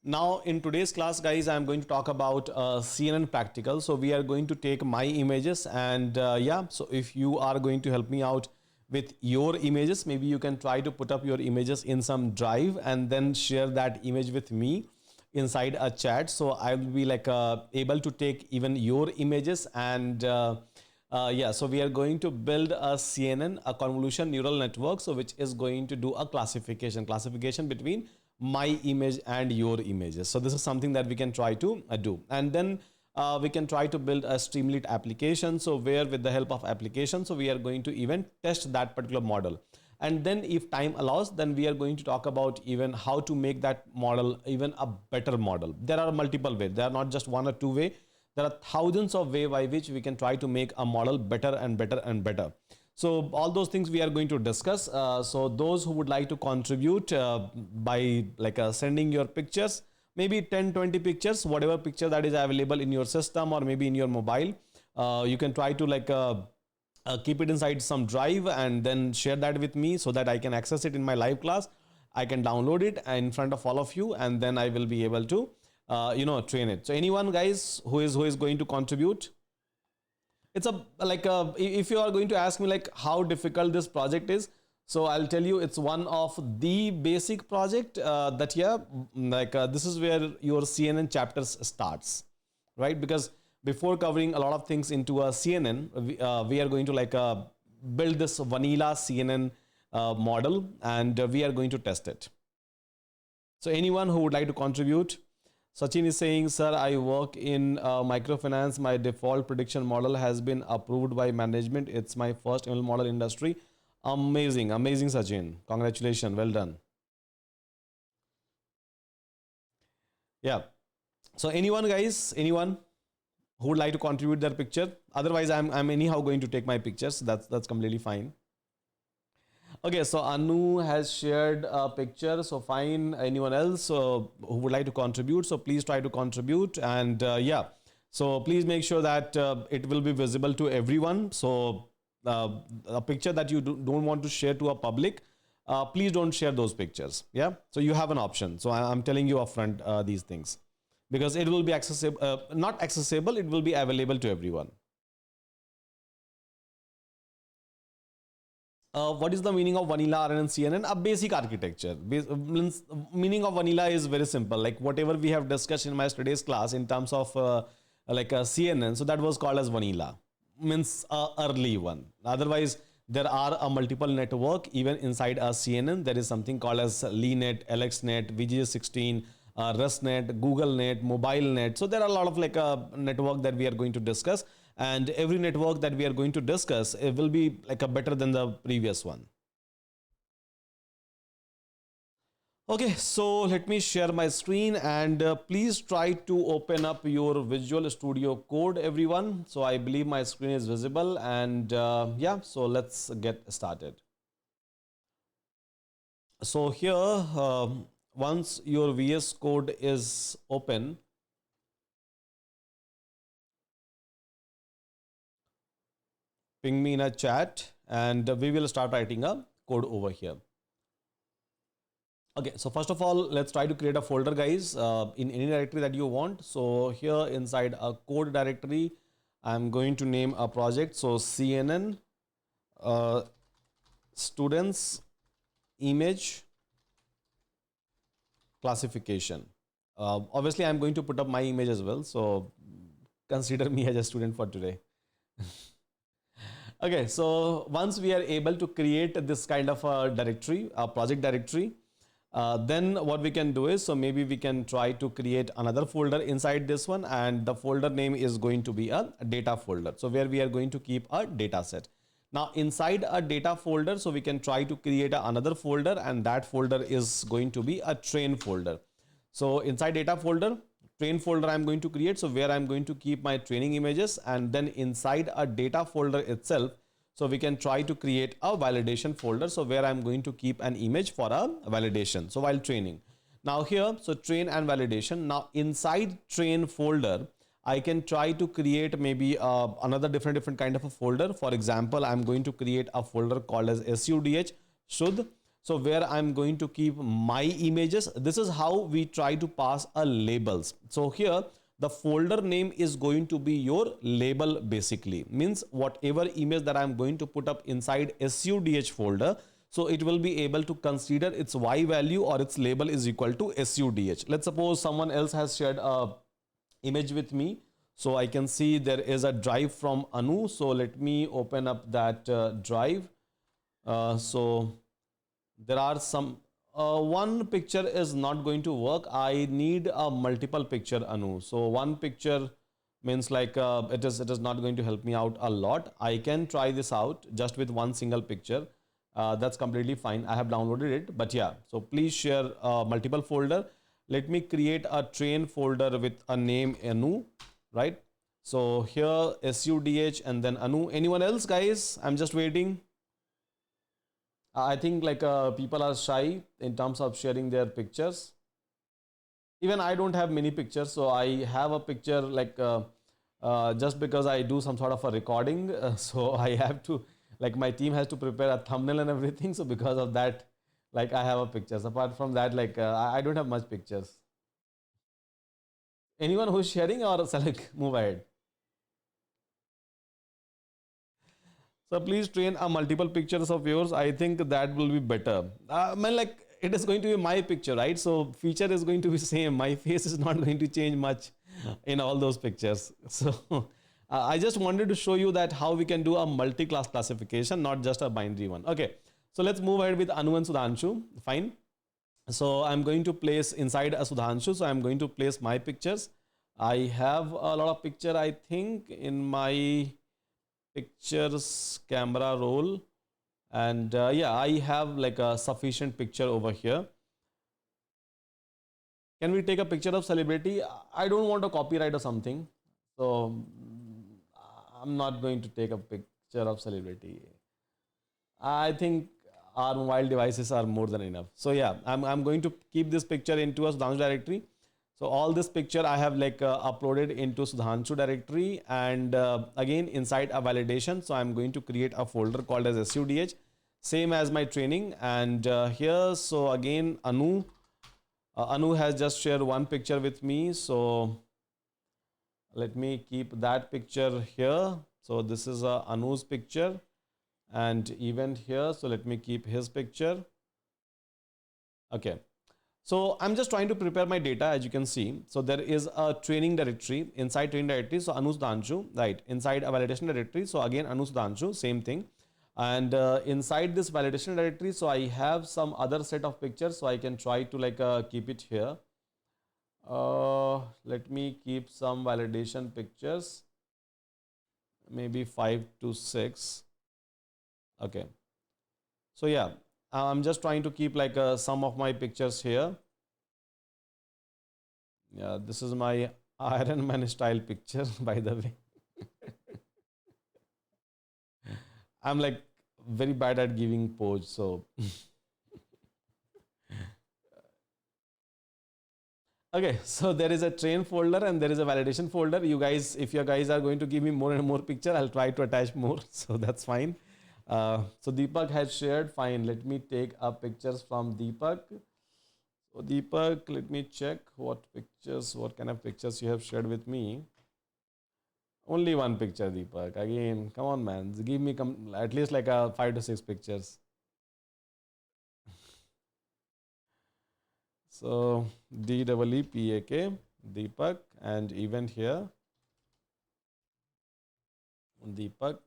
Now in today's class, guys, I'm going to talk about CNN practical. So we are going to take my images and yeah, so if you are going to help me out with your images, maybe you can try to put up your images in some drive and then share that image with me inside a chat. So I will be like able to take even your images and yeah, so we are going to build a CNN, a convolution neural network, so which is going to do a classification between my image and your images. So this is something that we can try to do, and then we can try to build a Streamlit application. So where with the help of application, so we are going to even test that particular model. And then if time allows, then we are going to talk about even how to make that model even a better model. There are multiple ways. There are not just one or two ways. There are thousands of ways by which we can try to make a model better and better and better. So all those things we are going to discuss. So those who would like to contribute by sending your pictures, maybe 10-20 pictures, whatever picture that is available in your system or maybe in your mobile, you can try to keep it inside some drive and then share that with me so that I can access it in my live class. I can download it in front of all of you, and then I will be able to train it. So anyone, guys, who is going to contribute? It's if you are going to ask me like how difficult this project is, so I'll tell you it's one of the basic project that yeah, this is where your CNN chapters starts, right? Because before covering a lot of things into a CNN, we are going to build this vanilla CNN model, and we are going to test it. So anyone who would like to contribute? Sachin is saying, sir, I work in microfinance. My default prediction model has been approved by management. It's my first ML model industry. Amazing, amazing, Sachin. Congratulations. Well done. Yeah. So anyone, guys, anyone who would like to contribute their picture? Otherwise, I'm anyhow going to take my pictures. That's completely fine. Okay, so Anu has shared a picture. So fine. Anyone else who would like to contribute? So please try to contribute. And yeah, so please make sure that it will be visible to everyone. So a picture that you don't want to share to a public, please don't share those pictures. Yeah. So you have an option. So I'm telling you upfront these things, because it will be accessible, not accessible, it will be available to everyone. What is the meaning of vanilla RNN CNN? A basic architecture. Meaning of vanilla is very simple. Like whatever we have discussed in my today's class in terms of a CNN, so that was called as vanilla. Means early one. Otherwise, there are a multiple network even inside a CNN. There is something called as LeeNet, LXNet, VGA16, RustNet, GoogleNet, MobileNet. So there are a lot of network that we are going to discuss. And every network that we are going to discuss, it will be better than the previous one. Okay, so let me share my screen, and please try to open up your Visual Studio Code, everyone. So I believe my screen is visible, and yeah, so let's get started. So here, once your VS Code is open, ping me in a chat, and we will start writing a code over here. Okay, so first of all, let's try to create a folder, guys, in any directory that you want. So here inside a code directory, I'm going to name a project. So CNN students image classification. Obviously, I'm going to put up my image as well. So consider me as a student for today. Okay, so once we are able to create this kind of a directory, a project directory, then what we can do is, so maybe we can try to create another folder inside this one, and the folder name is going to be a data folder. So where we are going to keep a data set. Now inside a data folder, so we can try to create another folder, and that folder is going to be a train folder. So inside data folder, train folder I'm going to create, so where I'm going to keep my training images, and then inside a data folder itself, so we can try to create a validation folder, so where I'm going to keep an image for a validation, so while training. Now here, so train and validation. Now inside train folder, I can try to create maybe another different kind of a folder. For example, I'm going to create a folder called as SUDH should So where I'm going to keep my images. This is how we try to pass a labels. So here the folder name is going to be your label, basically means whatever image that I'm going to put up inside SUDH folder, so it will be able to consider its Y value or its label is equal to SUDH. Let's suppose someone else has shared a image with me. So I can see there is a drive from Anu. So let me open up that drive. So there are some, one picture is not going to work. I need a multiple picture Anu. So one picture means like it is not going to help me out a lot. I can try this out just with one single picture. That's completely fine. I have downloaded it, but yeah, so please share multiple folder. Let me create a train folder with a name Anu, right? So here SUDH and then Anu. Anyone else, guys? I'm just waiting. I think like people are shy in terms of sharing their pictures. Even I don't have many pictures, so I have a picture like just because I do some sort of a recording, so I have to, like, my team has to prepare a thumbnail and everything. So because of that, like, I have a pictures. Apart from that, like I don't have much pictures. Anyone who's sharing, or shall I move ahead? So please train a multiple pictures of yours. I think that will be better. Man, like it is going to be my picture, right? So feature is going to be same. My face is not going to change much in all those pictures. So I just wanted to show you that how we can do a multi-class classification, not just a binary one. Okay, so let's move ahead with Anu and Sudhanshu. Fine. So I'm going to place inside a Sudhanshu. So I'm going to place my pictures. I have a lot of picture, I think, in my pictures camera roll, and yeah, I have like a sufficient picture over here. Can we take a picture of celebrity? I don't want a copyright or something, so I'm not going to take a picture of celebrity. I think our mobile devices are more than enough. So yeah, I'm going to keep this picture into a Sudhanshu directory. So all this picture I have like uploaded into Sudhanshu directory, and again inside a validation. So I'm going to create a folder called as SUDH, same as my training. And here, so again, Anu has just shared one picture with me. So let me keep that picture here. So this is Anu's picture, and event here. So let me keep his picture. Okay. So I'm just trying to prepare my data, as you can see. So there is a training directory, inside training directory. So Anu Sudhanshu, right, inside a validation directory. So again, Anu Sudhanshu, same thing. And inside this validation directory, so I have some other set of pictures. So I can try to like keep it here. Let me keep some validation pictures, maybe 5 to 6. Okay. So yeah, I'm just trying to keep like some of my pictures here. Yeah, this is my Iron Man style picture, by the way. I'm like very bad at giving pose, so. Okay, so there is a train folder and there is a validation folder. You guys, if you guys are going to give me more and more picture, I'll try to attach more. So that's fine. So Deepak has shared. Fine. Let me take up pictures from Deepak. So Deepak, let me check what pictures, what kind of pictures you have shared with me. Only one picture, Deepak. Again, come on, man. Give me at least like 5 to 6 pictures. So DEEPAK, Deepak, and event here, Deepak.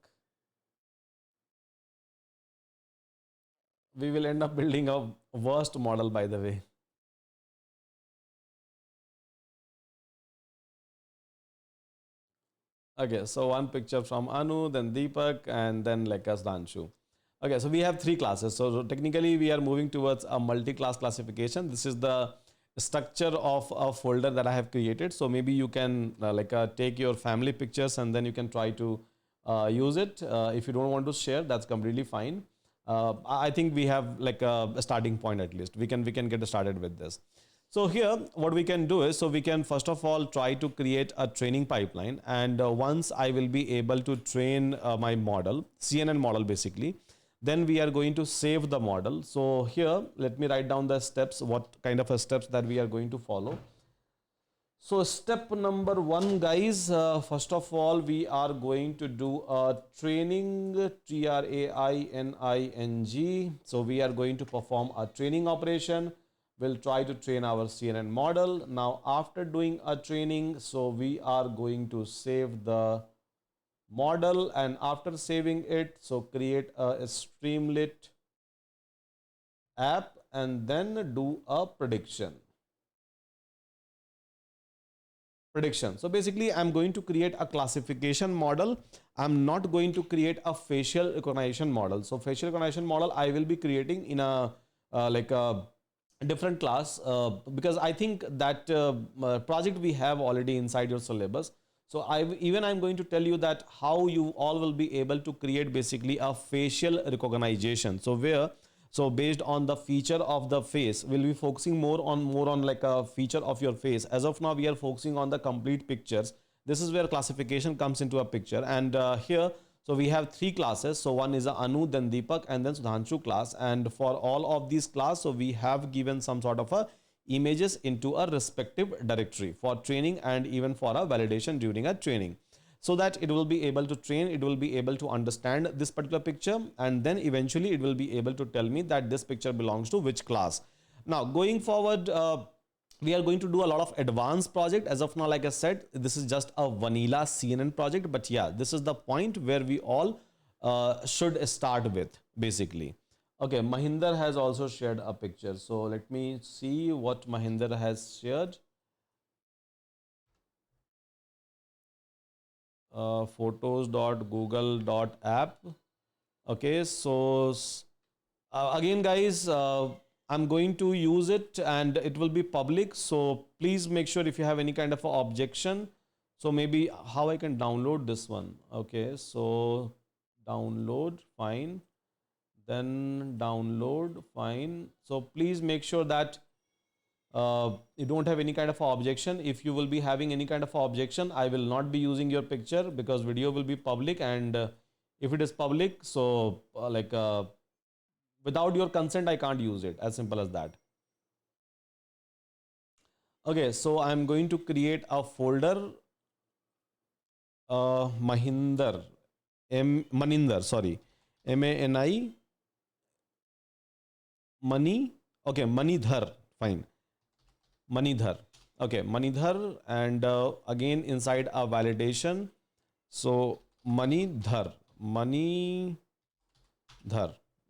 We will end up building a worst model, by the way. Okay, so one picture from Anu, then Deepak, and then like Sudhanshu. Okay, so we have 3 classes. So technically we are moving towards a multi-class classification. This is the structure of a folder that I have created. So maybe you can take your family pictures and then you can try to use it. If you don't want to share, that's completely fine. I think we have like a starting point at least. We can get started with this. So here, what we can do is, so we can first of all try to create a training pipeline. And once I will be able to train my model, CNN model basically, then we are going to save the model. So here, let me write down the steps, what kind of steps that we are going to follow. So step number one, guys, first of all, we are going to do a training, training. So we are going to perform a training operation. We'll try to train our CNN model. Now, after doing a training, so we are going to save the model, and after saving it, so create a Streamlit app and then do a prediction. So basically, I'm going to create a classification model. I'm not going to create a facial recognition model. So facial recognition model, I will be creating in a like a different class, because I think that project we have already inside your syllabus. So I'm going to tell you that how you all will be able to create basically a facial recognition. So based on the feature of the face, we'll be focusing more on like a feature of your face. As of now, we are focusing on the complete pictures. This is where classification comes into a picture. And here, so we have three classes. So one is a Anu, then Deepak, and then Sudhanshu class. And for all of these class, so we have given some sort of a images into a respective directory for training and even for a validation during a training, so that it will be able to train, it will be able to understand this particular picture, and then eventually it will be able to tell me that this picture belongs to which class. Now going forward, we are going to do a lot of advanced project. As of now, like I said, this is just a vanilla CNN project, but yeah, this is the point where we all should start with basically. Okay, Mahendra has also shared a picture, so let me see what Mahendra has shared. Photos.google.app. Okay, so again, guys, I'm going to use it and it will be public. So please make sure if you have any kind of a objection. So maybe how I can download this one. Okay, so download, fine. Then download, fine. So please make sure that you don't have any kind of objection. If you will be having any kind of objection, I will not be using your picture because video will be public, and if it is public, so without your consent, I can't use it. As simple as that. Okay, so I'm going to create a folder, Mahinder, Maninder, sorry, Mani, Money, okay, Manidhar, fine. Manidhar. Okay, Manidhar, and again inside a validation. So Manidhar, Manidhar.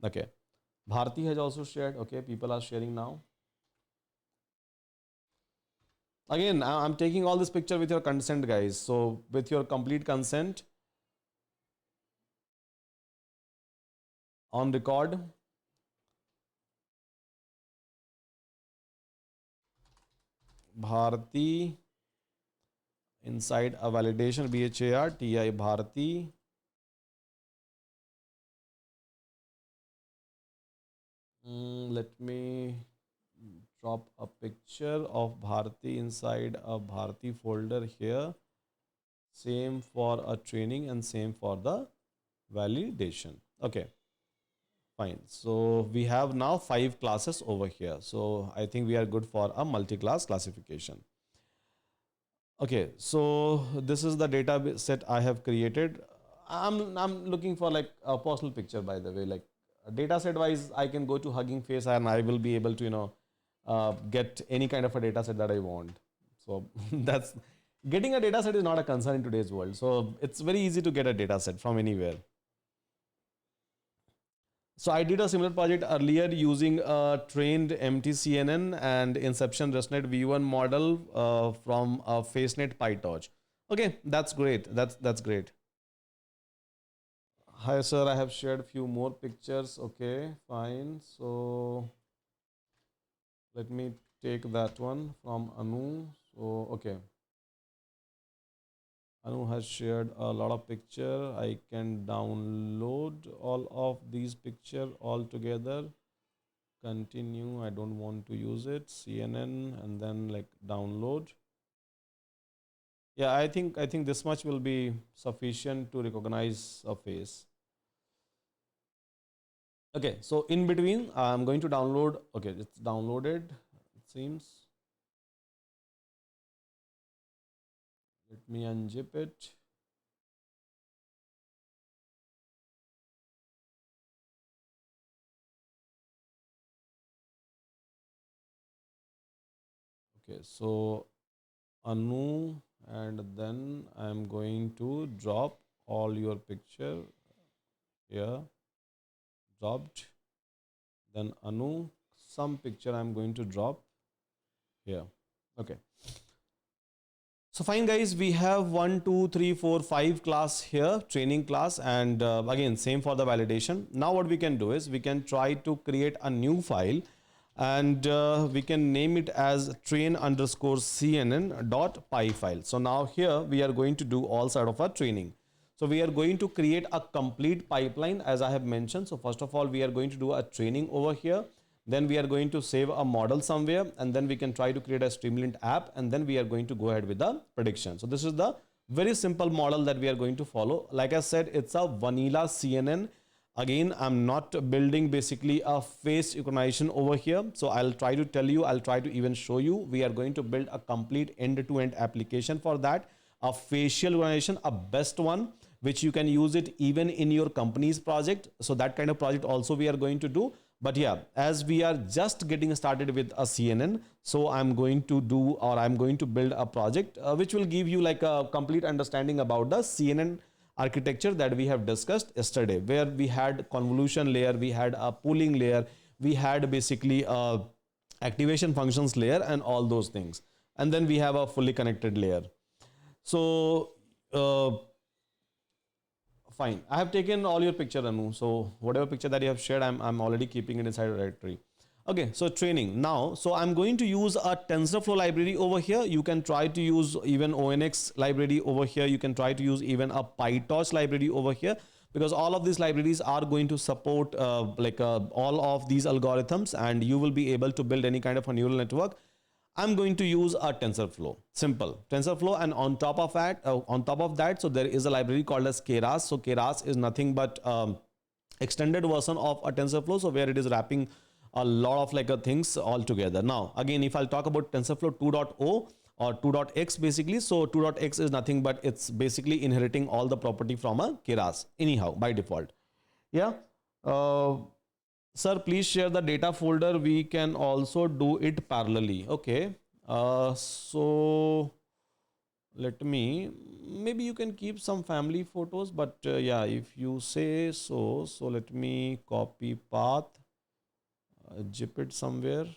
Okay, Bharti has also shared. Okay, people are sharing now. Again, I'm taking all this picture with your consent, guys. So with your complete consent, on record. Bharti inside a validation, BHARTI Bharti. Let me drop a picture of Bharti inside a Bharti folder here. Same for a training and same for the validation. Okay, fine. So we have now 5 classes over here. So I think we are good for a multi-class classification. Okay, so this is the data set I have created. I'm looking for like a personal picture, by the way. Like data set wise, I can go to Hugging Face and I will be able to get any kind of a data set that I want. So that's getting a data set is not a concern in today's world. So it's very easy to get a data set from anywhere. So I did a similar project earlier using a trained MTCNN and Inception ResNet V1 model from a FaceNet PyTorch. Okay, that's great. That's great. Hi sir, I have shared a few more pictures. Okay, fine. So let me take that one from Anu. So okay, Anu has shared a lot of picture. I can download all of these picture all together. Continue, I don't want to use it, CNN, and then like download. Yeah, I think this much will be sufficient to recognize a face. Okay, so in between, I'm going to download. Okay, it's downloaded. It seems. Let me unzip it. Okay, so Anu, and then I'm going to drop all your picture here, dropped. Then Anu, some picture I'm going to drop here. Okay. So fine guys, we have 1, 2, 3, 4, 5 class here, training class, and again same for the validation. Now what we can do is we can try to create a new file, and we can name it as train_cnn.py file. So now here we are going to do all sort of our training. So we are going to create a complete pipeline as I have mentioned. So first of all, we are going to do a training over here. Then we are going to save a model somewhere, and then we can try to create a Streamlit app, and then we are going to go ahead with the prediction. So this is the very simple model that we are going to follow. Like I said, it's a vanilla CNN. Again, I'm not building basically a face recognition over here. So I'll try to tell you, I'll try to even show you. We are going to build a complete end-to-end application for that. A facial recognition, a best one, which you can use it even in your company's project. So that kind of project also we are going to do. But yeah, as we are just getting started with a CNN, so I'm going to do, or I'm going to build a project which will give you like a complete understanding about the CNN architecture that we have discussed yesterday, where we had convolution layer, we had a pooling layer, we had basically a activation functions layer and all those things. And then we have a fully connected layer. So fine, I have taken all your picture, Anu. So whatever picture that you have shared, I'm already keeping it inside a directory. Okay, so training now. So I'm going to use a TensorFlow library over here. You can try to use even ONX library over here. You can try to use even a PyTorch library over here, because all of these libraries are going to support all of these algorithms, and you will be able to build any kind of a neural network. I'm going to use a TensorFlow, simple TensorFlow, and on top of that, so there is a library called as Keras. So Keras is nothing but extended version of a TensorFlow, so where it is wrapping a lot of things all together. Now, again, if I'll talk about TensorFlow 2.0 or 2.x basically, so 2.x is nothing but it's basically inheriting all the property from a Keras anyhow by default. Yeah. Sir, please share the data folder. We can also do it parallelly. Okay. So let me, maybe you can keep some family photos, but yeah, if you say so, so let me copy path, zip it somewhere.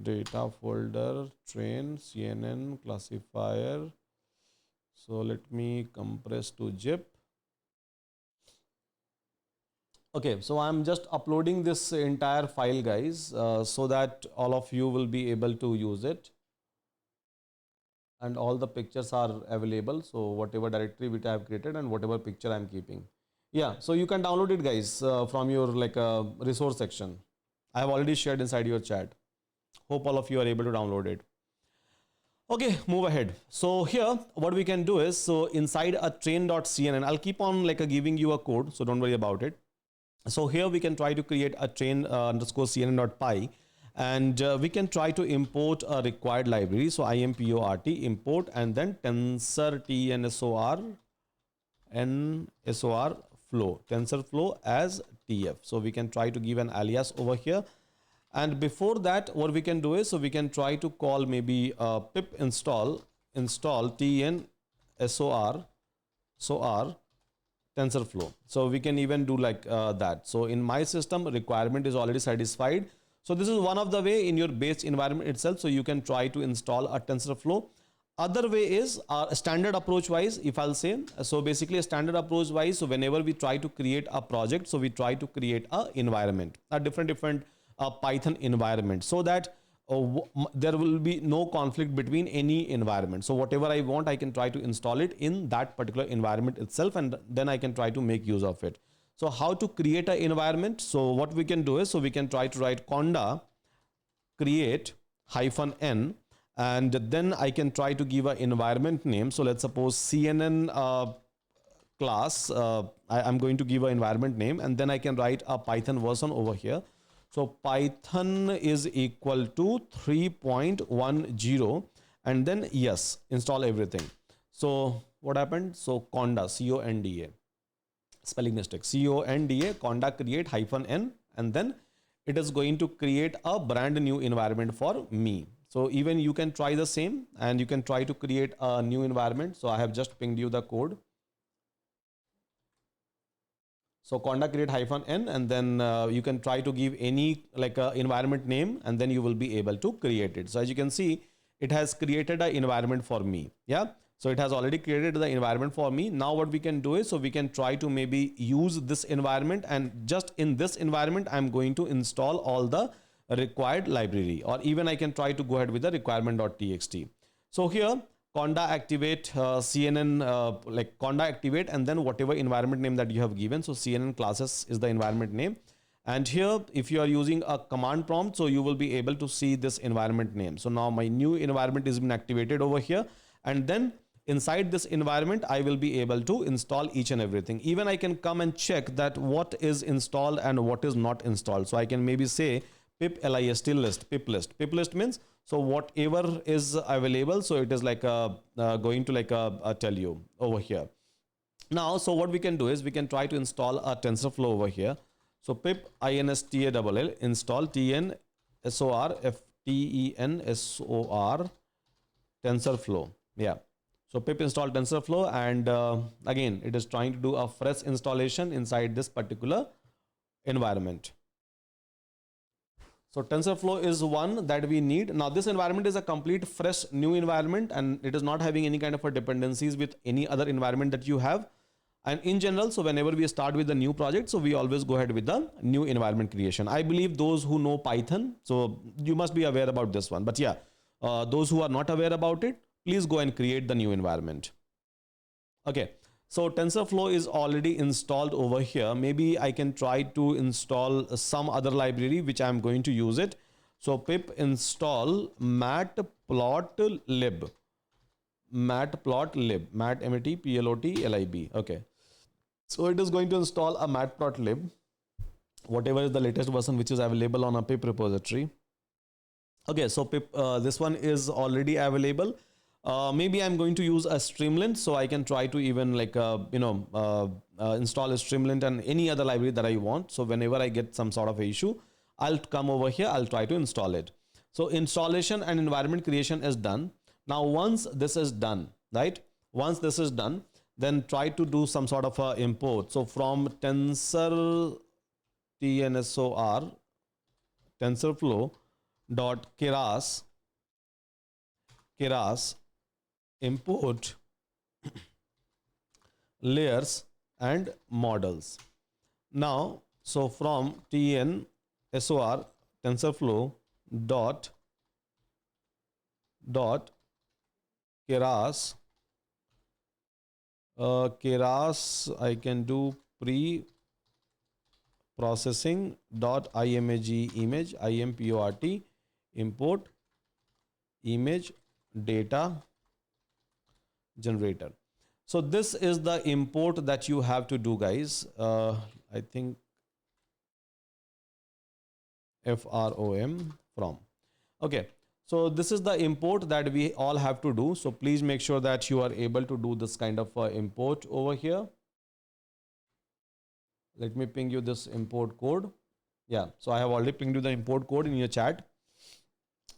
Data folder, train, CNN, classifier. So let me compress to zip. Okay, so I'm just uploading this entire file, guys, so that all of you will be able to use it. And all the pictures are available. So whatever directory which I have created and whatever picture I'm keeping. Yeah, so you can download it, guys, from your resource section. I have already shared inside your chat. Hope all of you are able to download it. Okay, move ahead. So here, what we can do is, so inside a train.cnn, I'll keep on giving you a code, so don't worry about it. So here we can try to create a train_cnn.py, and we can try to import a required library. So import import, and then tensor nsor flow, TensorFlow as tf. So we can try to give an alias over here. And before that, what we can do is, so we can try to call maybe pip install tnsor TensorFlow. So we can even do that. So in my system, requirement is already satisfied. So this is one of the way in your base environment itself. So you can try to install a TensorFlow. Other way is standard approach wise, if I'll say. So basically a standard approach wise, so whenever we try to create a project, so we try to create a environment, a different Python environment, so that there will be no conflict between any environment. So whatever I want, I can try to install it in that particular environment itself, and then I can try to make use of it. So how to create an environment? So what we can do is, so we can try to write conda create -n, and then I can try to give an environment name. So let's suppose CNN class, I'm going to give an environment name, and then I can write a Python version over here. So Python is equal to 3.10, and then yes, install everything. So what happened? So conda, C-O-N-D-A, spelling mistake, C-O-N-D-A, conda create -n, and then it is going to create a brand new environment for me. So even you can try the same, and you can try to create a new environment. So I have just pinged you the code. So conda create -n, and then you can try to give any like a environment name, and then you will be able to create it. So as you can see, it has created an environment for me. Yeah. So it has already created the environment for me. Now what we can do is, so we can try to maybe use this environment, and just in this environment, I'm going to install all the required library, or even I can try to go ahead with the requirement.txt. So here conda activate CNN, like conda activate, and then whatever environment name that you have given. So CNN classes is the environment name. And here, if you are using a command prompt, so you will be able to see this environment name. So now my new environment is been activated over here. And then inside this environment, I will be able to install each and everything. Even I can come and check that what is installed and what is not installed. So I can maybe say pip list list, pip list. Pip list means, so whatever is available, so it is like going to like tell you over here. Now, so what we can do is we can try to install a TensorFlow over here. So pip install install TensorFlow TensorFlow. Yeah. So pip install TensorFlow, and again, it is trying to do a fresh installation inside this particular environment. So TensorFlow is one that we need. Now this environment is a complete fresh new environment, and it is not having any kind of a dependencies with any other environment that you have. And in general, so whenever we start with the new project, so we always go ahead with the new environment creation. I believe those who know Python, so you must be aware about this one. But yeah, those who are not aware about it, please go and create the new environment. Okay. So TensorFlow is already installed over here. Maybe I can try to install some other library which I'm going to use it. So pip install matplotlib. Matplotlib. Okay. So it is going to install a matplotlib, whatever is the latest version which is available on a pip repository. Okay. So pip, this one is already available. Maybe I'm going to use a Streamlit, so I can try to even like install a Streamlit and any other library that I want. So whenever I get some sort of issue, I'll come over here, I'll try to install it. So installation and environment creation is done. Now once this is done, right? Once this is done, then try to do some sort of a import. So from TensorFlow.Keras import layers and models. Now, so from TensorFlow dot Keras, I can do preprocessing dot import image data generator. So this is the import that you have to do, guys. I think from. Okay. So this is the import that we all have to do. So please make sure that you are able to do this kind of import over here. Let me ping you this import code. Yeah. So I have already pinged you the import code in your chat.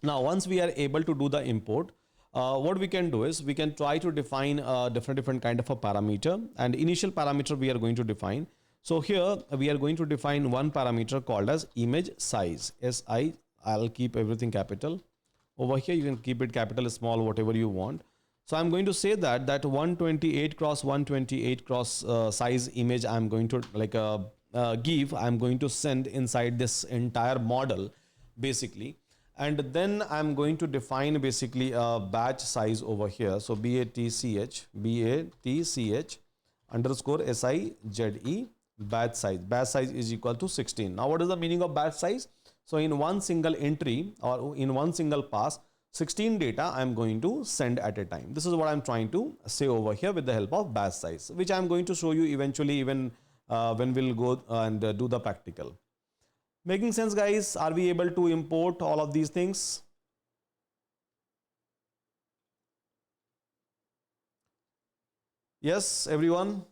Now, once we are able to do the import, what we can do is we can try to define a different kind of a parameter, and initial parameter we are going to define. So here we are going to define one parameter called as image size, SI. I'll keep everything capital. Over here you can keep it capital, small, whatever you want. So I'm going to say that 128 cross 128 cross size image I'm going to like give, I'm going to send inside this entire model basically. And then I'm going to define basically a batch size over here. So BATCH underscore SIZE batch size. Batch size is equal to 16. Now what is the meaning of batch size? So in one single entry or in one single pass, 16 data I'm going to send at a time. This is what I'm trying to say over here with the help of batch size, which I'm going to show you eventually even when we'll go and do the practical. Making sense, guys? Are we able to import all of these things? Yes, everyone?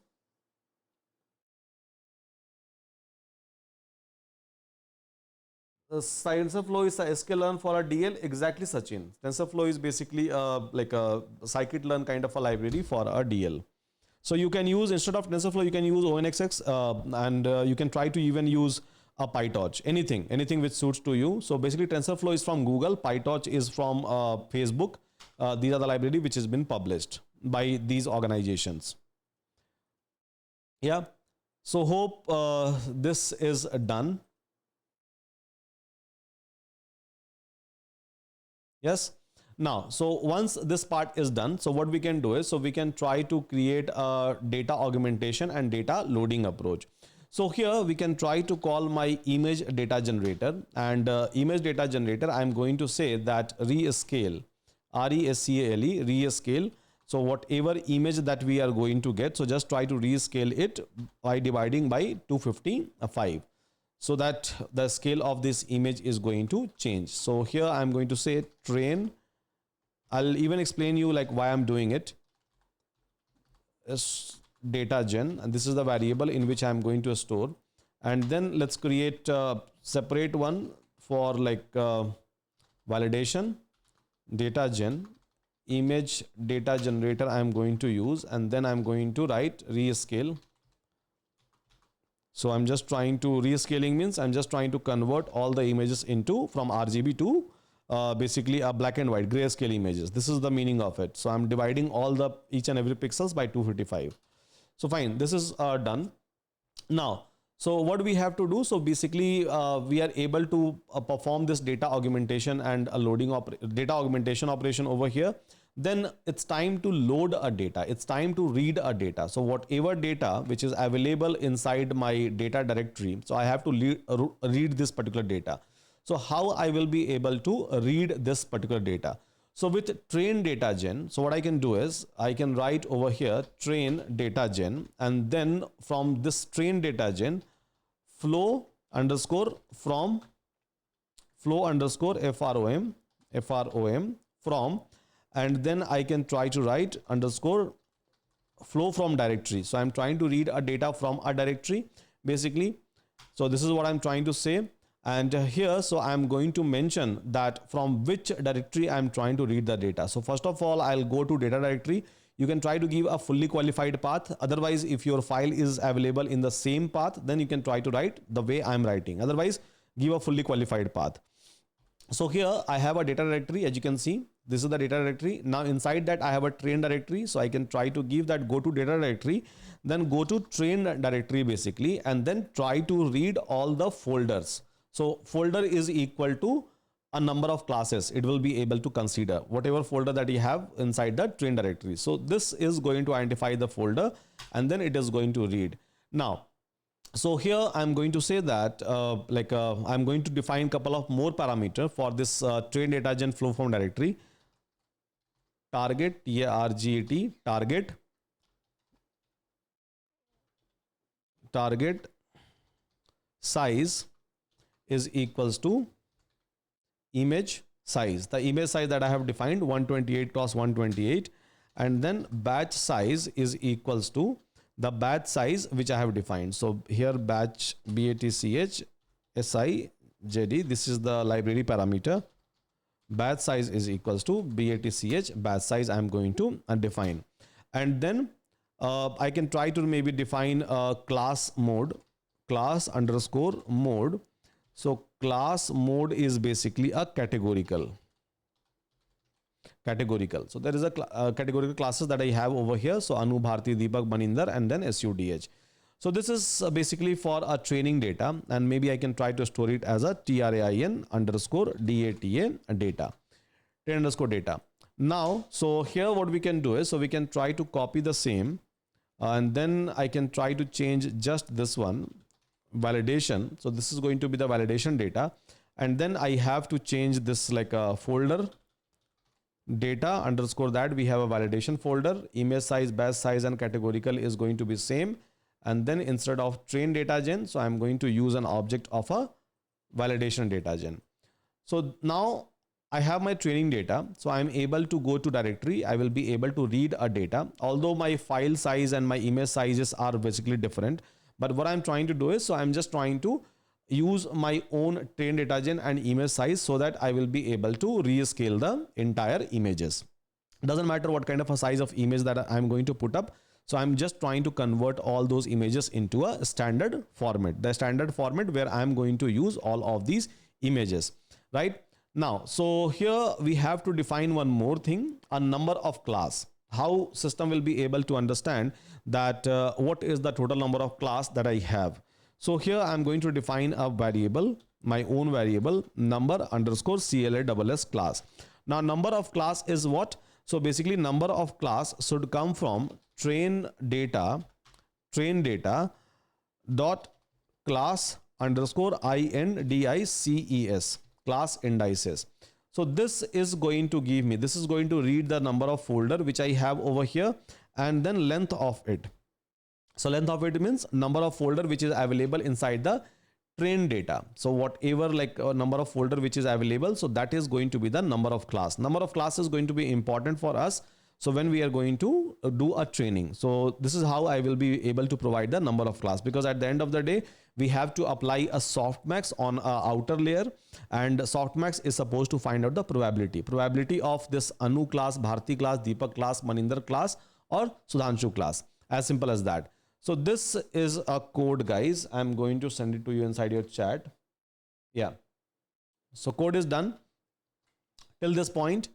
TensorFlow is a sklearn for a DL. Exactly, Sachin. TensorFlow is basically like a scikit-learn kind of a library for a DL. So you can use, instead of TensorFlow, you can use ONXX and you can try to even use a PyTorch, anything which suits to you. So basically TensorFlow is from Google, PyTorch is from Facebook. These are the library which has been published by these organizations. Yeah. So hope this is done. Yes. Now, so once this part is done, so what we can do is, so we can try to create a data augmentation and data loading approach. So here we can try to call my image data generator, and image data generator, I'm going to say that rescale, rescale, rescale. So whatever image that we are going to get, so just try to rescale it by dividing by 255. So that the scale of this image is going to change. So here I'm going to say train. I'll even explain you like why I'm doing it. Is data gen, and this is the variable in which I'm going to store. And then let's create a separate one for like validation, data gen, image data generator I'm going to use, and then I'm going to write rescale. So I'm just trying to, rescaling means I'm just trying to convert all the images into from RGB to basically a black and white grayscale images. This is the meaning of it. So I'm dividing all the each and every pixels by 255. So fine, this is done. Now, so what we have to do, so basically we are able to perform this data augmentation and a loading data augmentation operation over here. Then it's time to load a data. It's time to read a data. So whatever data which is available inside my data directory, so I have to read this particular data. So how I will be able to read this particular data? So with train data gen, so what I can do is I can write over here train data gen, and then from this train data gen, flow underscore from flow underscore FROM from, and then I can try to write underscore flow from directory. So I'm trying to read a data from a directory basically. So this is what I'm trying to say. And here, so I'm going to mention that from which directory I'm trying to read the data. So first of all, I'll go to data directory. You can try to give a fully qualified path. Otherwise, if your file is available in the same path, then you can try to write the way I'm writing. Otherwise, give a fully qualified path. So here I have a data directory. As you can see, this is the data directory. Now inside that I have a train directory. So I can try to give that go to data directory, then go to train directory basically, and then try to read all the folders. So folder is equal to a number of classes. It will be able to consider whatever folder that you have inside the train directory. So this is going to identify the folder, and then it is going to read. Now, so here I'm going to say that I'm going to define a couple of more parameters for this train data gen flow from directory. Target, target size is equals to image size. The image size that I have defined 128 cross 128, and then batch size is equals to the batch size which I have defined. So here batch BATCH SIJD, this is the library parameter. Batch size is equals to BATCH batch size I'm going to define. And then I can try to maybe define a class mode, class underscore mode. So class mode is basically a categorical. So there is a categorical classes that I have over here. So Anu, Bharti, Deepak, Maninder, and then SUDH. So this is basically for a training data, and maybe I can try to store it as a TRAIN underscore DATA data, train underscore data. Now, so here what we can do is, so we can try to copy the same, and then I can try to change just this one, validation. So this is going to be the validation data, and then I have to change this like a folder data underscore that we have a validation folder, image size, batch size and categorical is going to be same. And then instead of train data gen, so I'm going to use an object of a validation data gen. So now I have my training data. So I'm able to go to directory. I will be able to read a data, although my file size and my image sizes are basically different. But what I'm trying to do is, so I'm just trying to use my own train data gen and image size so that I will be able to rescale the entire images. Doesn't matter what kind of a size of image that I'm going to put up. So I'm just trying to convert all those images into a standard format, the standard format where I'm going to use all of these images, right? Now, so here we have to define one more thing, a number of class. How system will be able to understand that what is the total number of class that I have. So here I'm going to define a variable, my own variable, number underscore CLASS class. Now number of class is what? So basically number of class should come from train data dot class underscore indices, class indices. So this is going to give me, this is going to read the number of folder which I have over here, and then length of it. So length of it means number of folder which is available inside the train data. So whatever like a number of folder which is available, so that is going to be the number of class. Number of class is going to be important for us. So when we are going to do a training, so this is how I will be able to provide the number of class, because at the end of the day, we have to apply a softmax on a outer layer, and softmax is supposed to find out the probability of this Anu class, Bharti class, Deepak class, Mahendra class, or Sudhanshu class. As simple as that. So this is a code, guys. I'm going to send it to you inside your chat. Yeah. So code is done till this point.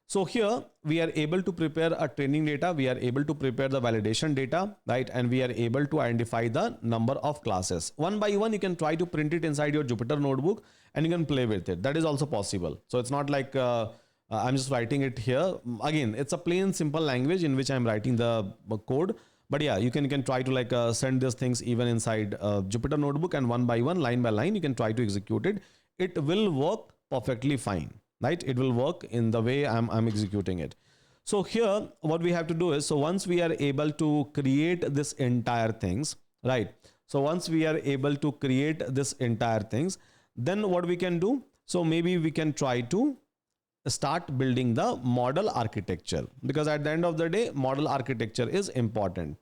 So here we are able to prepare a training data. We are able to prepare the validation data, right? And we are able to identify the number of classes. One by one, you can try to print it inside your Jupyter notebook and you can play with it. That is also possible. So it's not like I'm just writing it here. Again, it's a plain simple language in which I'm writing the code. But yeah, you can try to like send these things even inside Jupyter notebook, and one by one, line by line, you can try to execute it. It will work perfectly fine, right? It will work in the way I'm executing it. So here, what we have to do is, so once we are able to create this entire things, right? So once we are able to create this entire things, then what we can do? So maybe we can try to start building the model architecture, because at the end of the day, model architecture is important.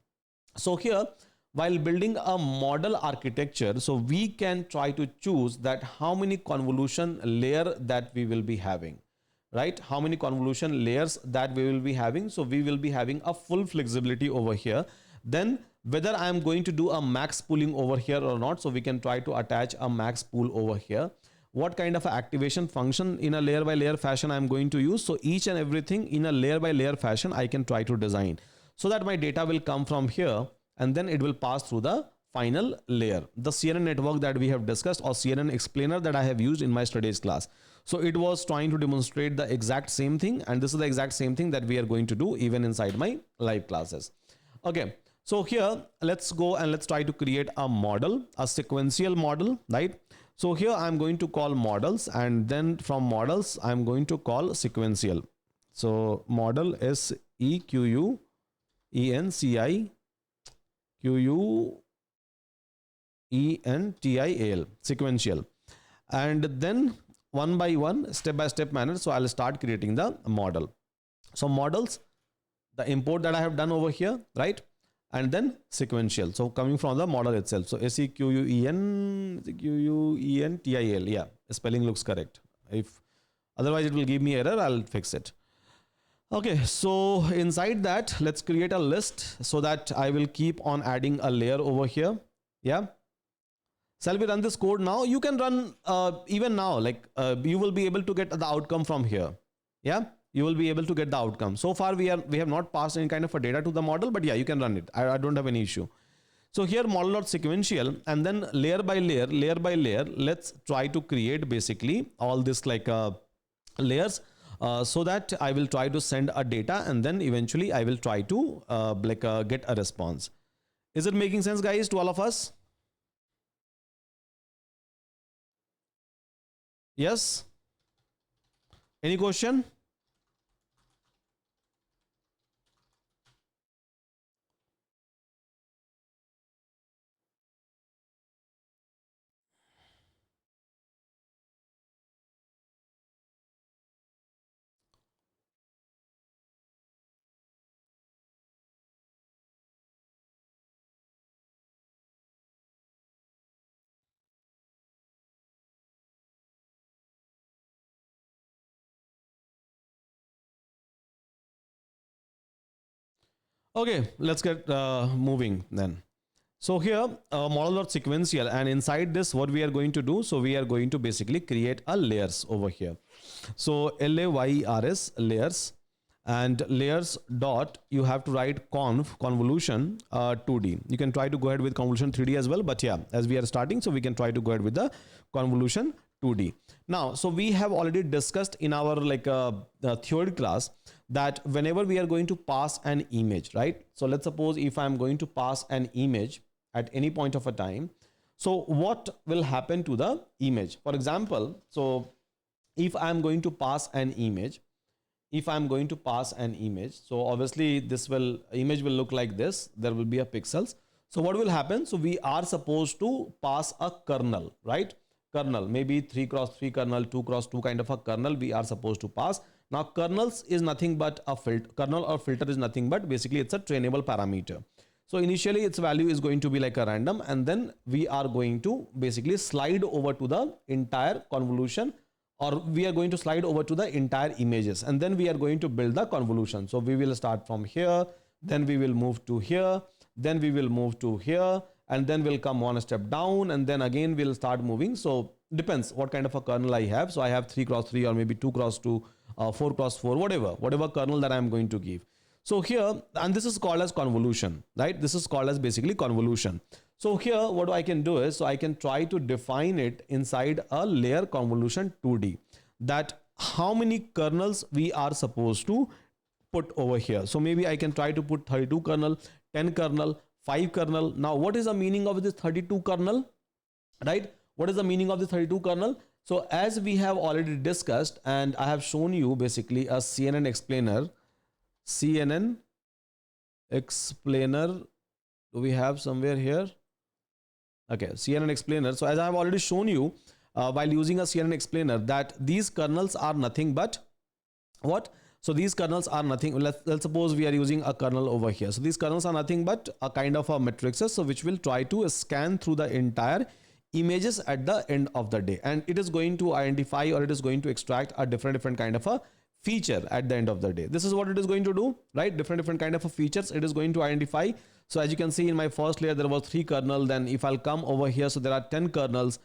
So here, while building a model architecture, so we can try to choose that how many convolution layer that we will be having, right? How many convolution layers that we will be having. So we will be having a full flexibility over here. Then whether I am going to do a max pooling over here or not, so we can try to attach a max pool over here. What kind of activation function in a layer by layer fashion I'm going to use. So each and everything in a layer by layer fashion I can try to design, so that my data will come from here and then it will pass through the final layer. The CNN network that we have discussed, or CNN explainer that I have used in my studies class. So it was trying to demonstrate the exact same thing, and this is the exact same thing that we are going to do even inside my live classes. Okay. So here, let's go and let's try to create a model, a sequential model, right? So here I'm going to call models, and then from models, I'm going to call sequential. So model is sequential, sequential. And then one by one, step by step manner. So I'll start creating the model. So models, the import that I have done over here, right? And then sequential. So coming from the model itself. So sequential, yeah, spelling looks correct. If otherwise it will give me error, I'll fix it. Okay, so inside that, let's create a list so that I will keep on adding a layer over here. Yeah. Shall we run this code now? You can run even now, like you will be able to get the outcome from here. Yeah. You will be able to get the outcome. So far, we have not passed any kind of a data to the model, but yeah, you can run it. I don't have any issue. So here model.sequential, and then layer by layer, let's try to create basically all this like layers so that I will try to send a data, and then eventually I will try to get a response. Is it making sense, guys, to all of us? Yes? Any question? Okay, let's get moving then. So here model.sequential, and inside this what we are going to do, so we are going to basically create a layers over here. So layers layers, and layers dot, you have to write convolution 2D. You can try to go ahead with convolution 3D as well, but yeah, as we are starting, so we can try to go ahead with the convolution 2D. Now, so we have already discussed in our theory class that whenever we are going to pass an image, right? So let's suppose if I'm going to pass an image at any point of a time, so what will happen to the image? For example, so if I'm going to pass an image, so obviously this image will look like this. There will be a pixels. So what will happen? So we are supposed to pass a kernel, right? Kernel, maybe 3x3 kernel, 2x2 kind of a kernel we are supposed to pass. Now kernels is nothing but a filter. Kernel or filter is nothing but basically it's a trainable parameter. So initially its value is going to be like a random, and then we are going to basically slide over to the entire convolution, or we are going to slide over to the entire images, and then we are going to build the convolution. So we will start from here, then we will move to here, then we will move to here, and then we'll come one step down, and then again we'll start moving. So depends what kind of a kernel I have. So I have 3x3 or maybe 2x2, 4x4, whatever kernel that I'm going to give. So here, and this is called as convolution, right? This is called as basically convolution. So here what I can do is, so I can try to define it inside a layer convolution 2D, that how many kernels we are supposed to put over here. So maybe I can try to put 32 kernel, 10 kernel, 5 kernel. Now what is the meaning of this 32 kernel, right? What is the meaning of the 32 kernel? So as we have already discussed, and I have shown you basically a CNN explainer. Do we have somewhere here? Okay, CNN explainer. So as I have already shown you while using a CNN explainer, that these kernels are nothing but what? So these kernels are nothing. Let's suppose we are using a kernel over here. So these kernels are nothing but a kind of a matrices, so which will try to scan through the entire images at the end of the day, and it is going to identify, or it is going to extract a different kind of a feature at the end of the day. This is what it is going to do, right? Different kind of a features it is going to identify. So as you can see in my first layer, there was 3 kernel. Then if I'll come over here, so there are 10 kernels.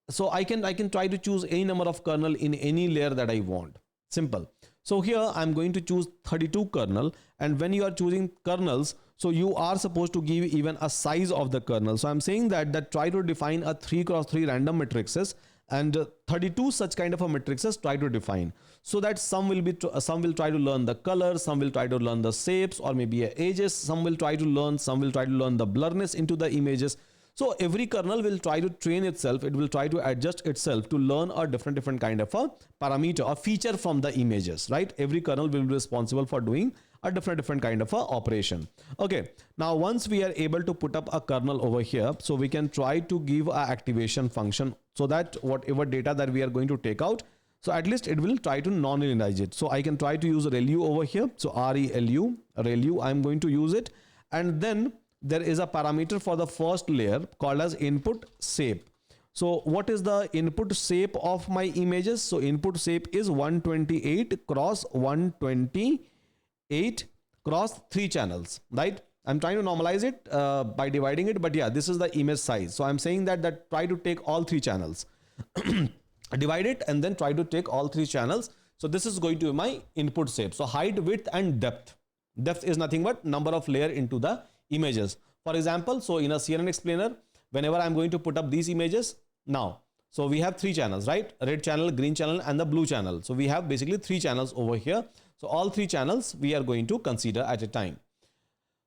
So I can try to choose any number of kernel in any layer that I want. Simple. So here I'm going to choose 32 kernel, and when you are choosing kernels, so you are supposed to give even a size of the kernel. So I'm saying that try to define a 3x3 random matrices, and 32 such kind of a matrices try to define, so that some will try to learn the color, some will try to learn the shapes or maybe edges, some will try to learn the blurriness into the images. So every kernel will try to train itself, it will try to adjust itself to learn a different kind of a parameter or feature from the images, right? Every kernel will be responsible for doing a different kind of a operation. Okay, now once we are able to put up a kernel over here, so we can try to give a activation function, so that whatever data that we are going to take out, so at least it will try to non-linearize it. So I can try to use ReLU over here. So ReLU, I'm going to use it, and then there is a parameter for the first layer called as input shape. So what is the input shape of my images? So input shape is 128 cross 128 cross 3 channels, right? I'm trying to normalize it by dividing it, but yeah, this is the image size. So I'm saying that try to take all 3 channels, divide it, and then try to take all 3 channels. So this is going to be my input shape. So height, width, and depth. Depth is nothing but number of layer into the images. For example, so in a CNN explainer, whenever I'm going to put up these images now, so we have 3 channels, right? Red channel, green channel, and the blue channel. So we have basically 3 channels over here. So all 3 channels we are going to consider at a time.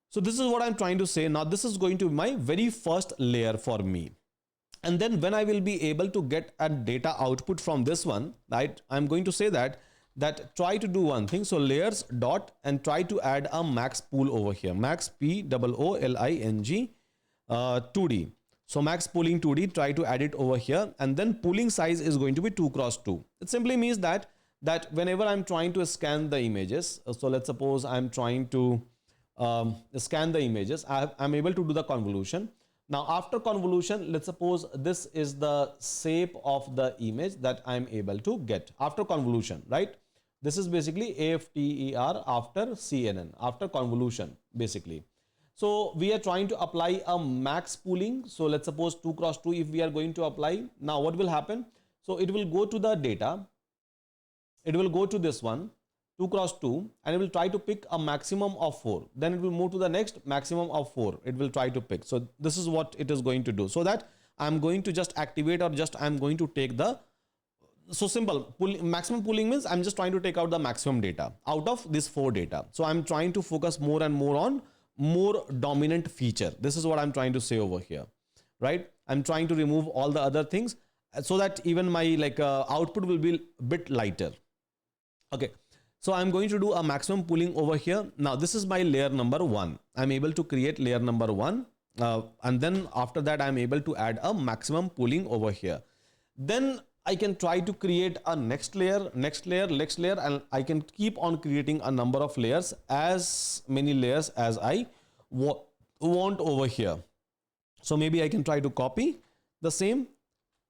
So this is what I'm trying to say. Now this is going to be my very first layer for me. And then when I will be able to get a data output from this one, right? I'm going to say that try to do one thing. So layers dot, and try to add a max pool over here. Max Pooling 2D. So max pooling 2D, try to add it over here, and then pooling size is going to be 2x2. It simply means that whenever I'm trying to scan the images, so let's suppose I'm trying to scan the images, I'm able to do the convolution. Now after convolution, let's suppose this is the shape of the image that I'm able to get after convolution, right? This is basically AFTER after CNN, after convolution basically. So we are trying to apply a max pooling. So let's suppose 2 cross 2 if we are going to apply. Now what will happen? So it will go to the data. It will go to this one, 2 cross 2, and it will try to pick a maximum of 4. Then it will move to the next maximum of 4. It will try to pick. So this is what it is going to do. So that I'm going to just activate, or just I'm going to take the, so simple, maximum pooling means I'm just trying to take out the maximum data out of this 4 data. So I'm trying to focus more and more on more dominant feature. This is what I'm trying to say over here, right? I'm trying to remove all the other things so that even my output will be a bit lighter. Okay, so I'm going to do a maximum pooling over here. Now this is my layer number 1. I'm able to create layer number 1, and then after that I'm able to add a maximum pooling over here. Then I can try to create a next layer, and I can keep on creating a number of layers, as many layers as I want over here. So maybe I can try to copy the same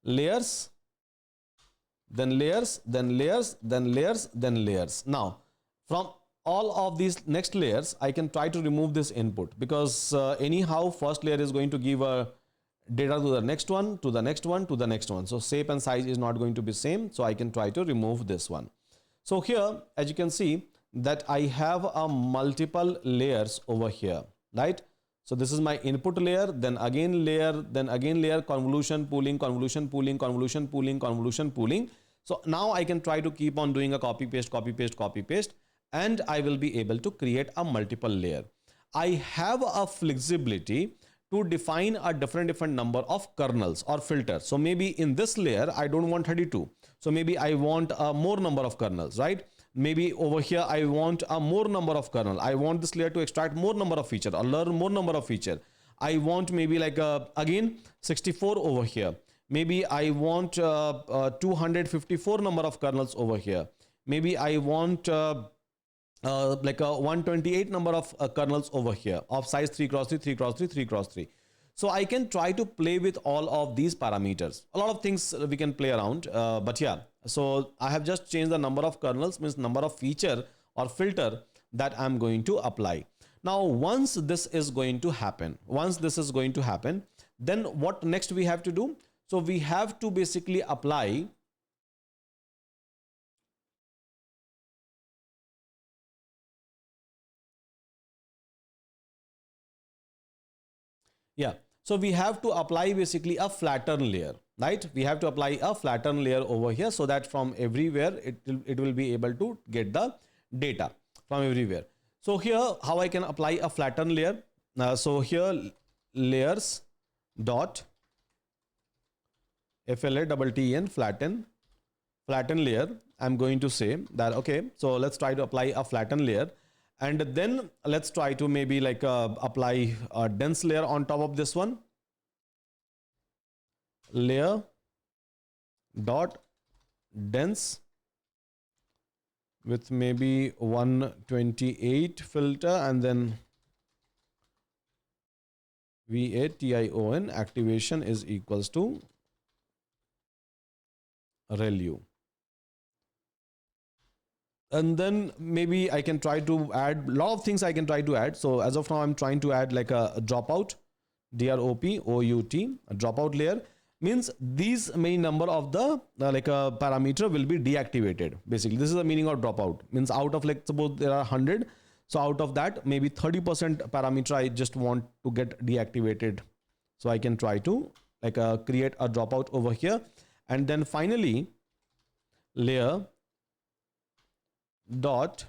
layers, then layers, then layers, then layers, then layers. Now from all of these next layers, I can try to remove this input, because anyhow first layer is going to give a data to the next one, to the next one, to the next one. So shape and size is not going to be same. So I can try to remove this one. So here, as you can see, that I have a multiple layers over here, right? So this is my input layer, then again layer, then again layer, convolution pooling, convolution pooling, convolution pooling, convolution pooling. So now I can try to keep on doing a copy paste, copy paste, copy paste, and I will be able to create a multiple layer. I have a flexibility to define a different number of kernels or filters. So maybe in this layer, I don't want 32. So maybe I want a more number of kernels, right? Maybe over here, I want a more number of kernel. I want this layer to extract more number of feature or learn more number of feature. I want maybe again, 64 over here. Maybe I want 254 number of kernels over here. Maybe I want like a 128 number of kernels over here of size 3 cross 3, 3 cross 3, 3 cross 3. So I can try to play with all of these parameters. A lot of things we can play around, but yeah. So I have just changed the number of kernels, means number of feature or filter that I'm going to apply. Now, once this is going to happen, then what next we have to do? So we have to basically apply so we have to apply basically a flatten layer, right? We have to apply a flatten layer over here, so that from everywhere it will be able to get the data from everywhere. So here, how I can apply a flatten layer? So here, layers dot FLATTEN, flatten layer. I'm going to say that, okay, so let's try to apply a flatten layer. And then let's try to maybe apply a dense layer on top of this one. Layer dot dense with maybe 128 filter, and then VATION activation is equals to ReLU. And then maybe I can try to add a lot of things I can try to add. So as of now, I'm trying to add like a dropout, DROPOUT, a dropout layer. Means these many number of the parameter will be deactivated. Basically, this is the meaning of dropout. Means out of suppose there are 100. So out of that, maybe 30% parameter I just want to get deactivated. So I can try to create a dropout over here. And then finally, layer dot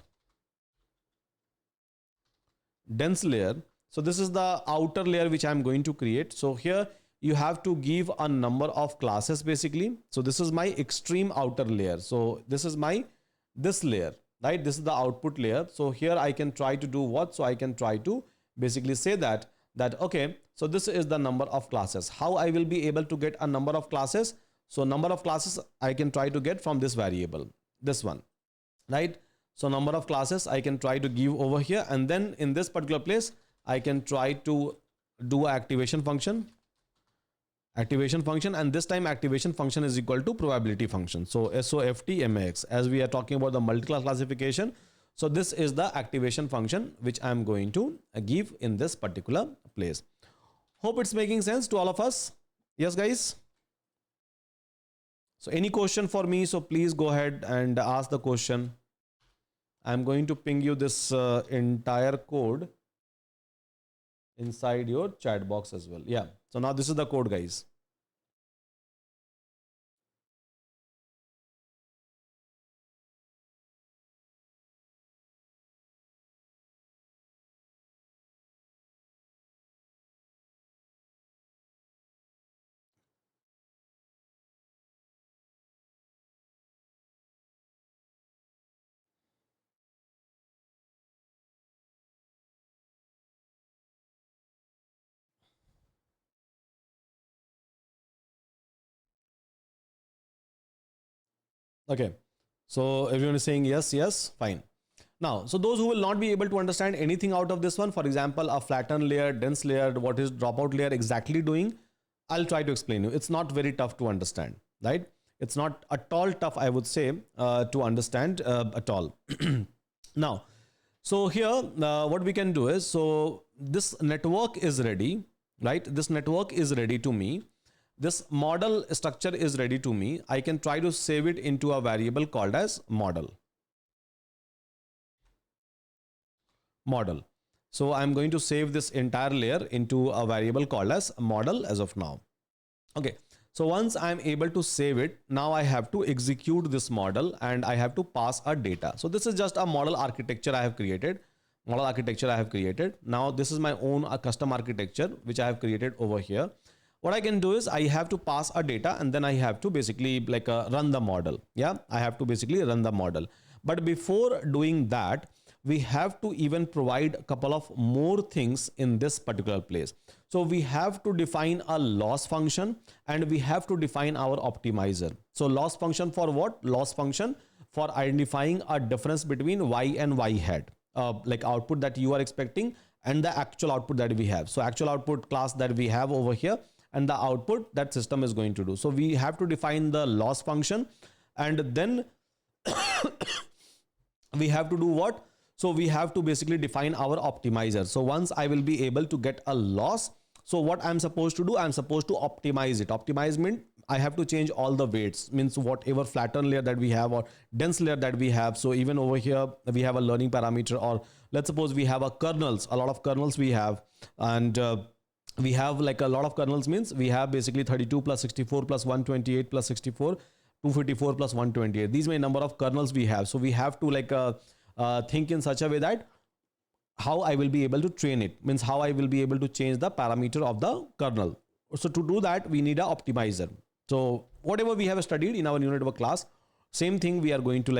dense layer. So this is the outer layer which I'm going to create. So here you have to give a number of classes basically. So this is my extreme outer layer. So this is this layer, right? This is the output layer. So here I can try to do what? So I can try to basically say that okay, so this is the number of classes. How I will be able to get a number of classes? So number of classes I can try to get from this variable, this one, right? So number of classes I can try to give over here, and then in this particular place I can try to do an activation function. activation function, and this time activation function is equal to probability function. So SOFT MAX, as we are talking about the multi-class classification. So this is the activation function which I'm going to give in this particular place. Hope it's making sense to all of us. Yes, guys. So any question for me? So please go ahead and ask the question. I'm going to ping you this entire code inside your chat box as well. Yeah. So now this is the code, guys. Okay. So everyone is saying yes, yes, fine. Now, so those who will not be able to understand anything out of this one, for example, a flatten layer, dense layer, what is dropout layer exactly doing, I'll try to explain you. It's not very tough to understand, right? It's not at all tough, I would say, to understand at all. Now, so here, what we can do is, so this network is ready, right? This network is ready to me. This model structure is ready to me. I can try to save it into a variable called as model. So I'm going to save this entire layer into a variable called as model as of now. Okay. So once I'm able to save it, now I have to execute this model and I have to pass a data. So this is just a model architecture I have created. Now this is my own custom architecture, which I have created over here. What I can do is I have to pass a data and then I have to basically like run the model. Yeah, I have to basically run the model. But before doing that, we have to even provide a couple of more things in this particular place. So we have to define a loss function and we have to define our optimizer. So loss function for what? Loss function for identifying a difference between y and y hat, like output that you are expecting and the actual output that we have. So actual output class that we have over here and the output that system is going to do. So we have to define the loss function and then we have to do what? So we have to basically define our optimizer. So once I will be able to get a loss, so what I'm supposed to do, I'm supposed to optimize it. Optimize means I have to change all the weights, means whatever flatten layer that we have or dense layer that we have. So even over here, we have a learning parameter, or let's suppose we have a kernels, a lot of kernels we have, and we have like a lot of kernels means we have basically 32 plus 64 plus 128 plus 64, 254 plus 128. These many number of kernels we have. So we have to like think in such a way that how I will be able to train it, means how I will be able to change the parameter of the kernel. So to do that, we need an optimizer. So whatever we have studied in our neural network class, same thing we are going to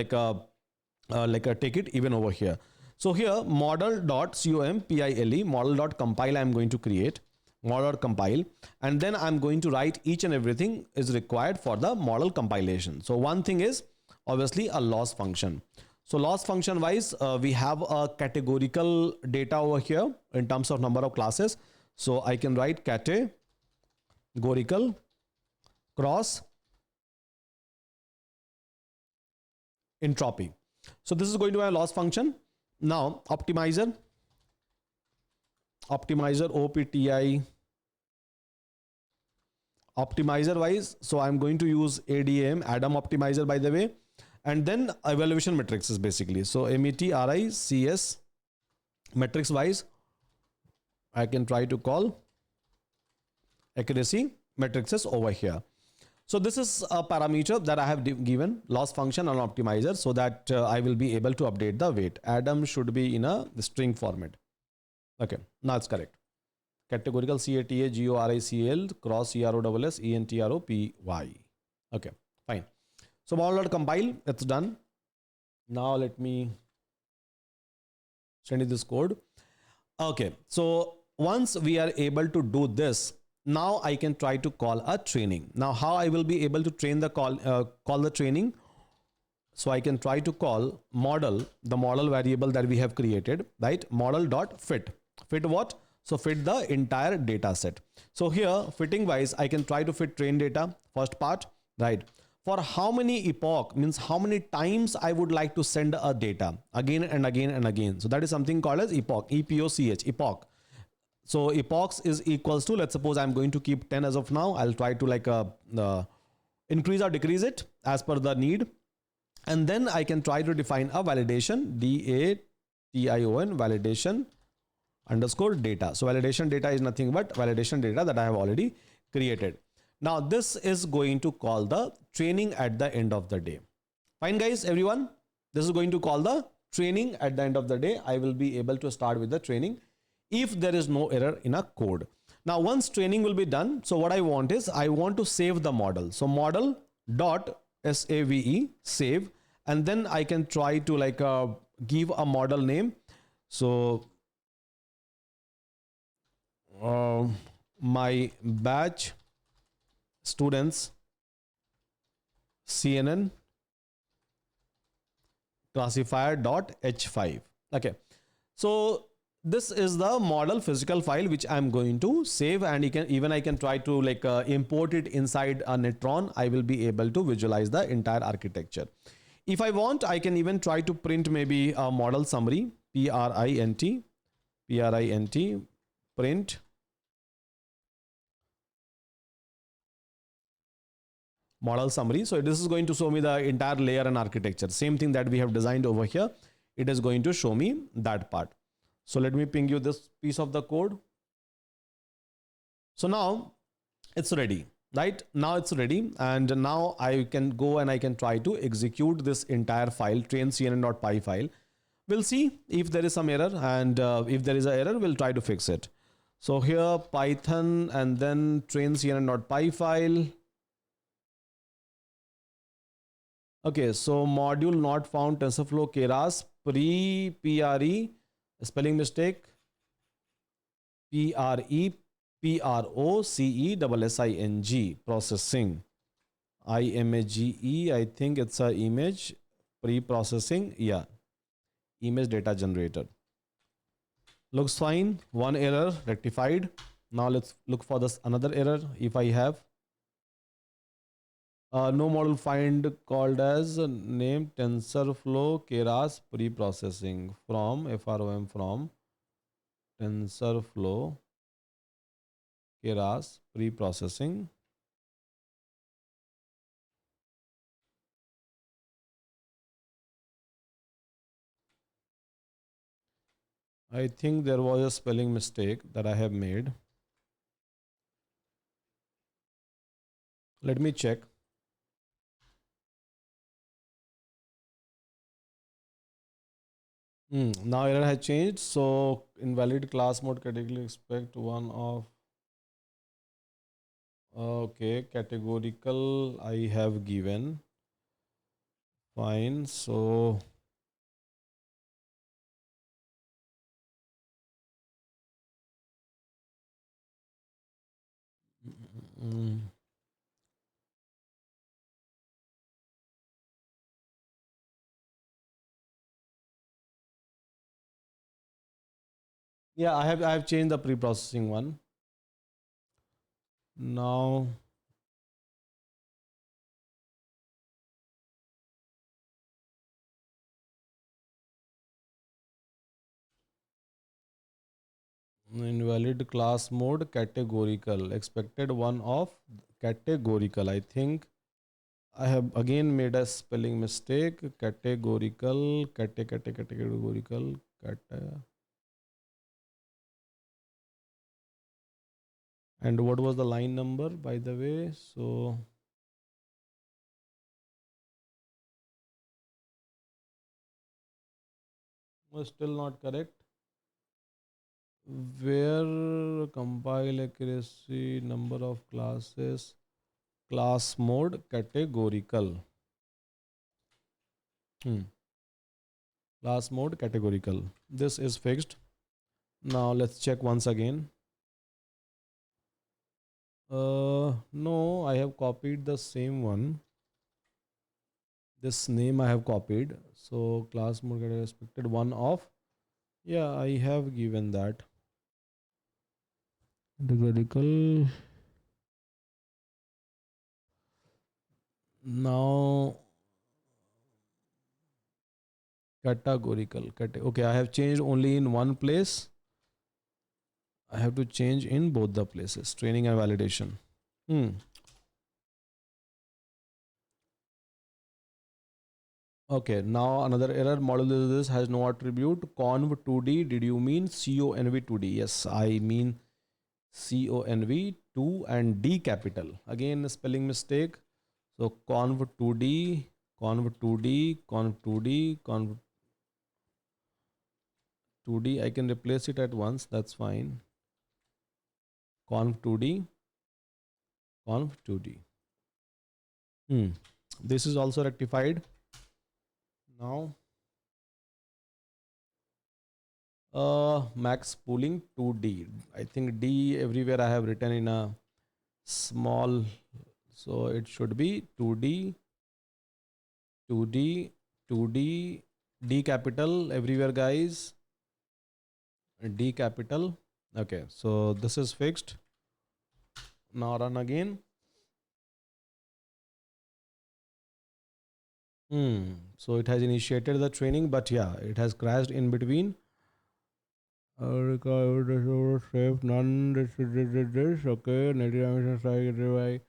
take it even over here. So here model.compile, model.compile I'm going to create, model.compile, and then I'm going to write each and everything is required for the model compilation. So one thing is obviously a loss function. So loss function wise, we have a categorical data over here in terms of number of classes. So I can write categorical cross entropy. So this is going to be a loss function. Now optimizer OPTI, optimizer wise. So I'm going to use ADM, Adam optimizer, by the way. And then evaluation matrices basically. So METRICS matrix wise, I can try to call accuracy matrices over here. So this is a parameter that I have given, loss function and optimizer, so that I will be able to update the weight. Adam should be in a string format. Okay, now it's correct. Categorical CATA GORICL cross CROSS ENTROPY. Okay, fine. So model.compile, it's done. Now let me send you this code. Okay, so once we are able to do this, now I can try to call a training. Now how I will be able to train the call the training? So I can try to call model, the model variable that we have created, right? Model.fit. Fit what? So fit the entire data set. So here fitting wise, I can try to fit train data, first part, right? For how many epoch means how many times I would like to send a data again and again and again. So that is something called as epoch, epoch, epoch. So epochs is equals to, let's suppose I'm going to keep 10 as of now. I'll try to like increase or decrease it as per the need. And then I can try to define a validation, DATION, validation underscore data. So validation data is nothing but validation data that I have already created. Now this is going to call the training at the end of the day. Fine guys, everyone, this is going to call the training at the end of the day. I will be able to start with the training if there is no error in a code. Now once training will be done, so what I want is I want to save the model. So model dot save, save, and then I can try to like give a model name. So my batch students CNN classifier.h5. Okay, so this is the model physical file which I'm going to save, and I can try to like import it inside a Neutron. I will be able to visualize the entire architecture. If I want, I can even try to print maybe a model summary, print print model summary. So this is going to show me the entire layer and architecture. Same thing that we have designed over here. It is going to show me that part. So let me ping you this piece of the code. So now it's ready, right? Now it's ready. And now I can go and I can try to execute this entire file, train.cnn.py file. We'll see if there is some error, and if there is an error, we'll try to fix it. So here Python and then train.cnn.py file. Okay, so module not found, TensorFlow Keras, pre spelling mistake, preprocessing, processing, image, I think it's a image, pre-processing, yeah, image data generator. Looks fine, one error rectified. Now let's look for this another error if I have. No model find called as name TensorFlow Keras preprocessing from from TensorFlow Keras preprocessing. I think there was a spelling mistake that I have made. Let me check. Now error has changed. So invalid class mode category, expect one of. Okay, categorical I have given. Fine. So yeah, I have changed the pre-processing one. Now invalid class mode categorical, expected one of categorical. I think I have again made a spelling mistake. Categorical, categorical, and what was the line number, by the way? So was still not correct. Where compile accuracy, number of classes, class mode categorical. Class mode categorical. This is fixed. Now let's check once again. No, I have copied the same one. This name I have copied. So class mode expected one of. Yeah, I have given that. Categorical. Now categorical. Okay, I have changed only in one place. I have to change in both the places, training and validation. Okay, now another error. Model is this has no attribute. Conv 2D. Did you mean conv 2D? Yes, I mean conv 2 and D capital. Again, spelling mistake. So conv 2D, conv 2D, conv 2D, conv 2D. I can replace it at once. That's fine. Conv 2D, conv 2D. This is also rectified. Now, max pooling 2D. I think D everywhere I have written in a small, so it should be 2D, 2D, 2D, D capital everywhere, guys. D capital. Okay, so this is fixed. Now run again. So it has initiated the training, but yeah, it has crashed in between. Save none. This okay. Native dimension size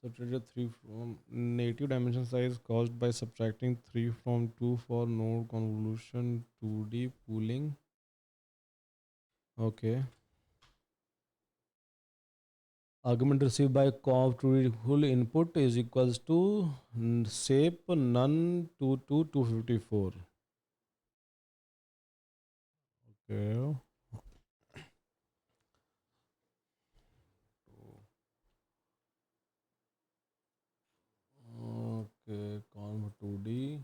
subtracted 3 from native dimension size caused by subtracting 3 from 2 for node convolution 2D pooling. Okay. Argument received by conv to full input is equals to shape none to 254. Okay. Okay, conv 2D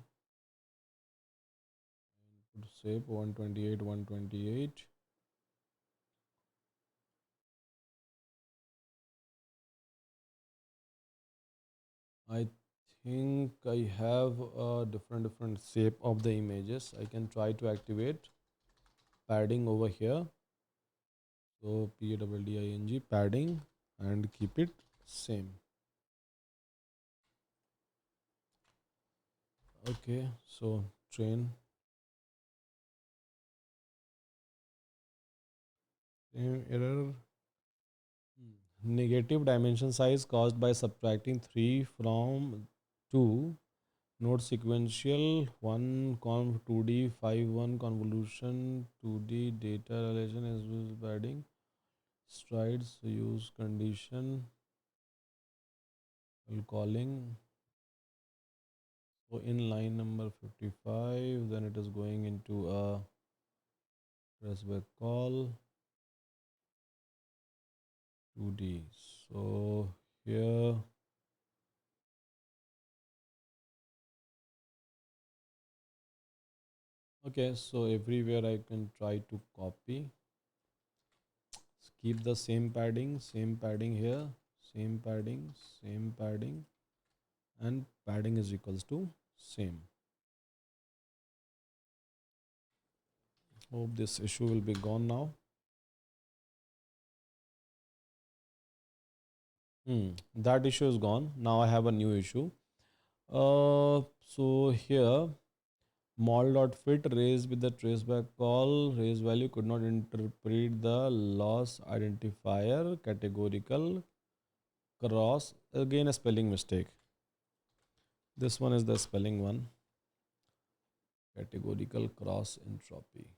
input shape 128 128. I think I have a different shape of the images. I can try to activate padding over here. So padding padding and keep it same. Okay, so train error. Negative dimension size caused by subtracting 3 from 2. Node sequential 1 conv 2D 5 1 convolution 2D data relation as well as padding. Strides use condition while calling. So in line number 55, then it is going into a traceback call 2D. So here okay, so everywhere I can try to copy. Keep the same padding here, same padding, and padding is equals to same. Hope this issue will be gone now. That issue is gone. Now I have a new issue. So here model.fit raised with the traceback call raise value could not interpret the loss identifier categorical cross, again a spelling mistake. This one is the spelling one, categorical cross entropy.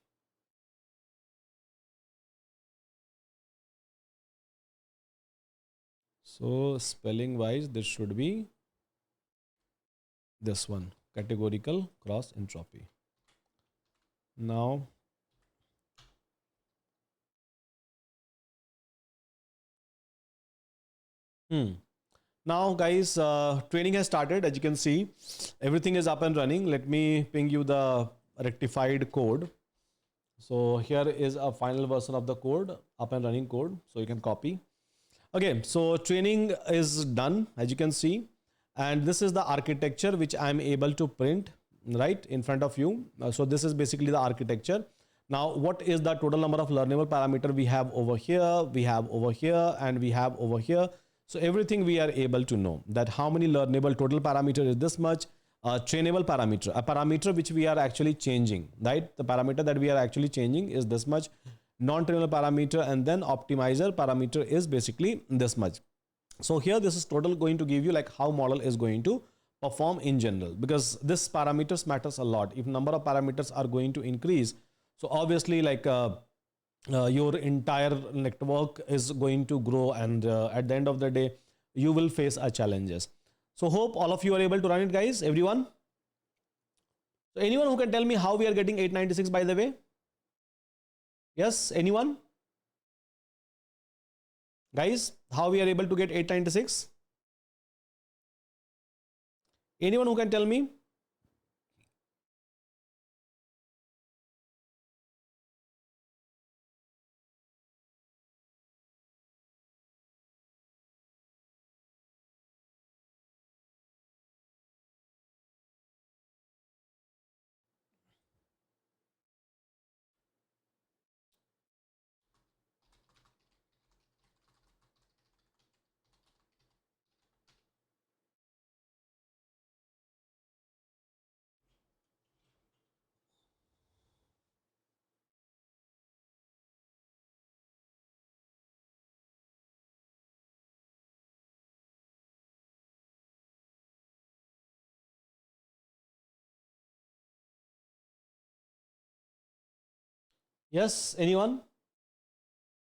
So spelling wise this should be this one, categorical cross entropy. Now now guys, training has started. As you can see, everything is up and running. Let me ping you the rectified code. So here is a final version of the code, up and running code, so you can copy. Okay, so training is done, as you can see, and this is the architecture which I'm able to print right in front of you. So this is basically the architecture. Now, what is the total number of learnable parameter we have over here, we have over here, and we have over here. So everything we are able to know that how many learnable total parameter is this much, trainable parameter, a parameter which we are actually changing, right? The parameter that we are actually changing is this much, non-trainable parameter, and then optimizer parameter is basically this much. So here this is total going to give you like how model is going to perform in general, because this parameters matters a lot. If number of parameters are going to increase, so obviously like your entire network is going to grow, and at the end of the day you will face a challenges. So hope all of you are able to run it, guys, everyone. So anyone who can tell me how we are getting 896 by the way? Yes, anyone? Guys, how we are able to get 896? Anyone who can tell me? Yes, anyone?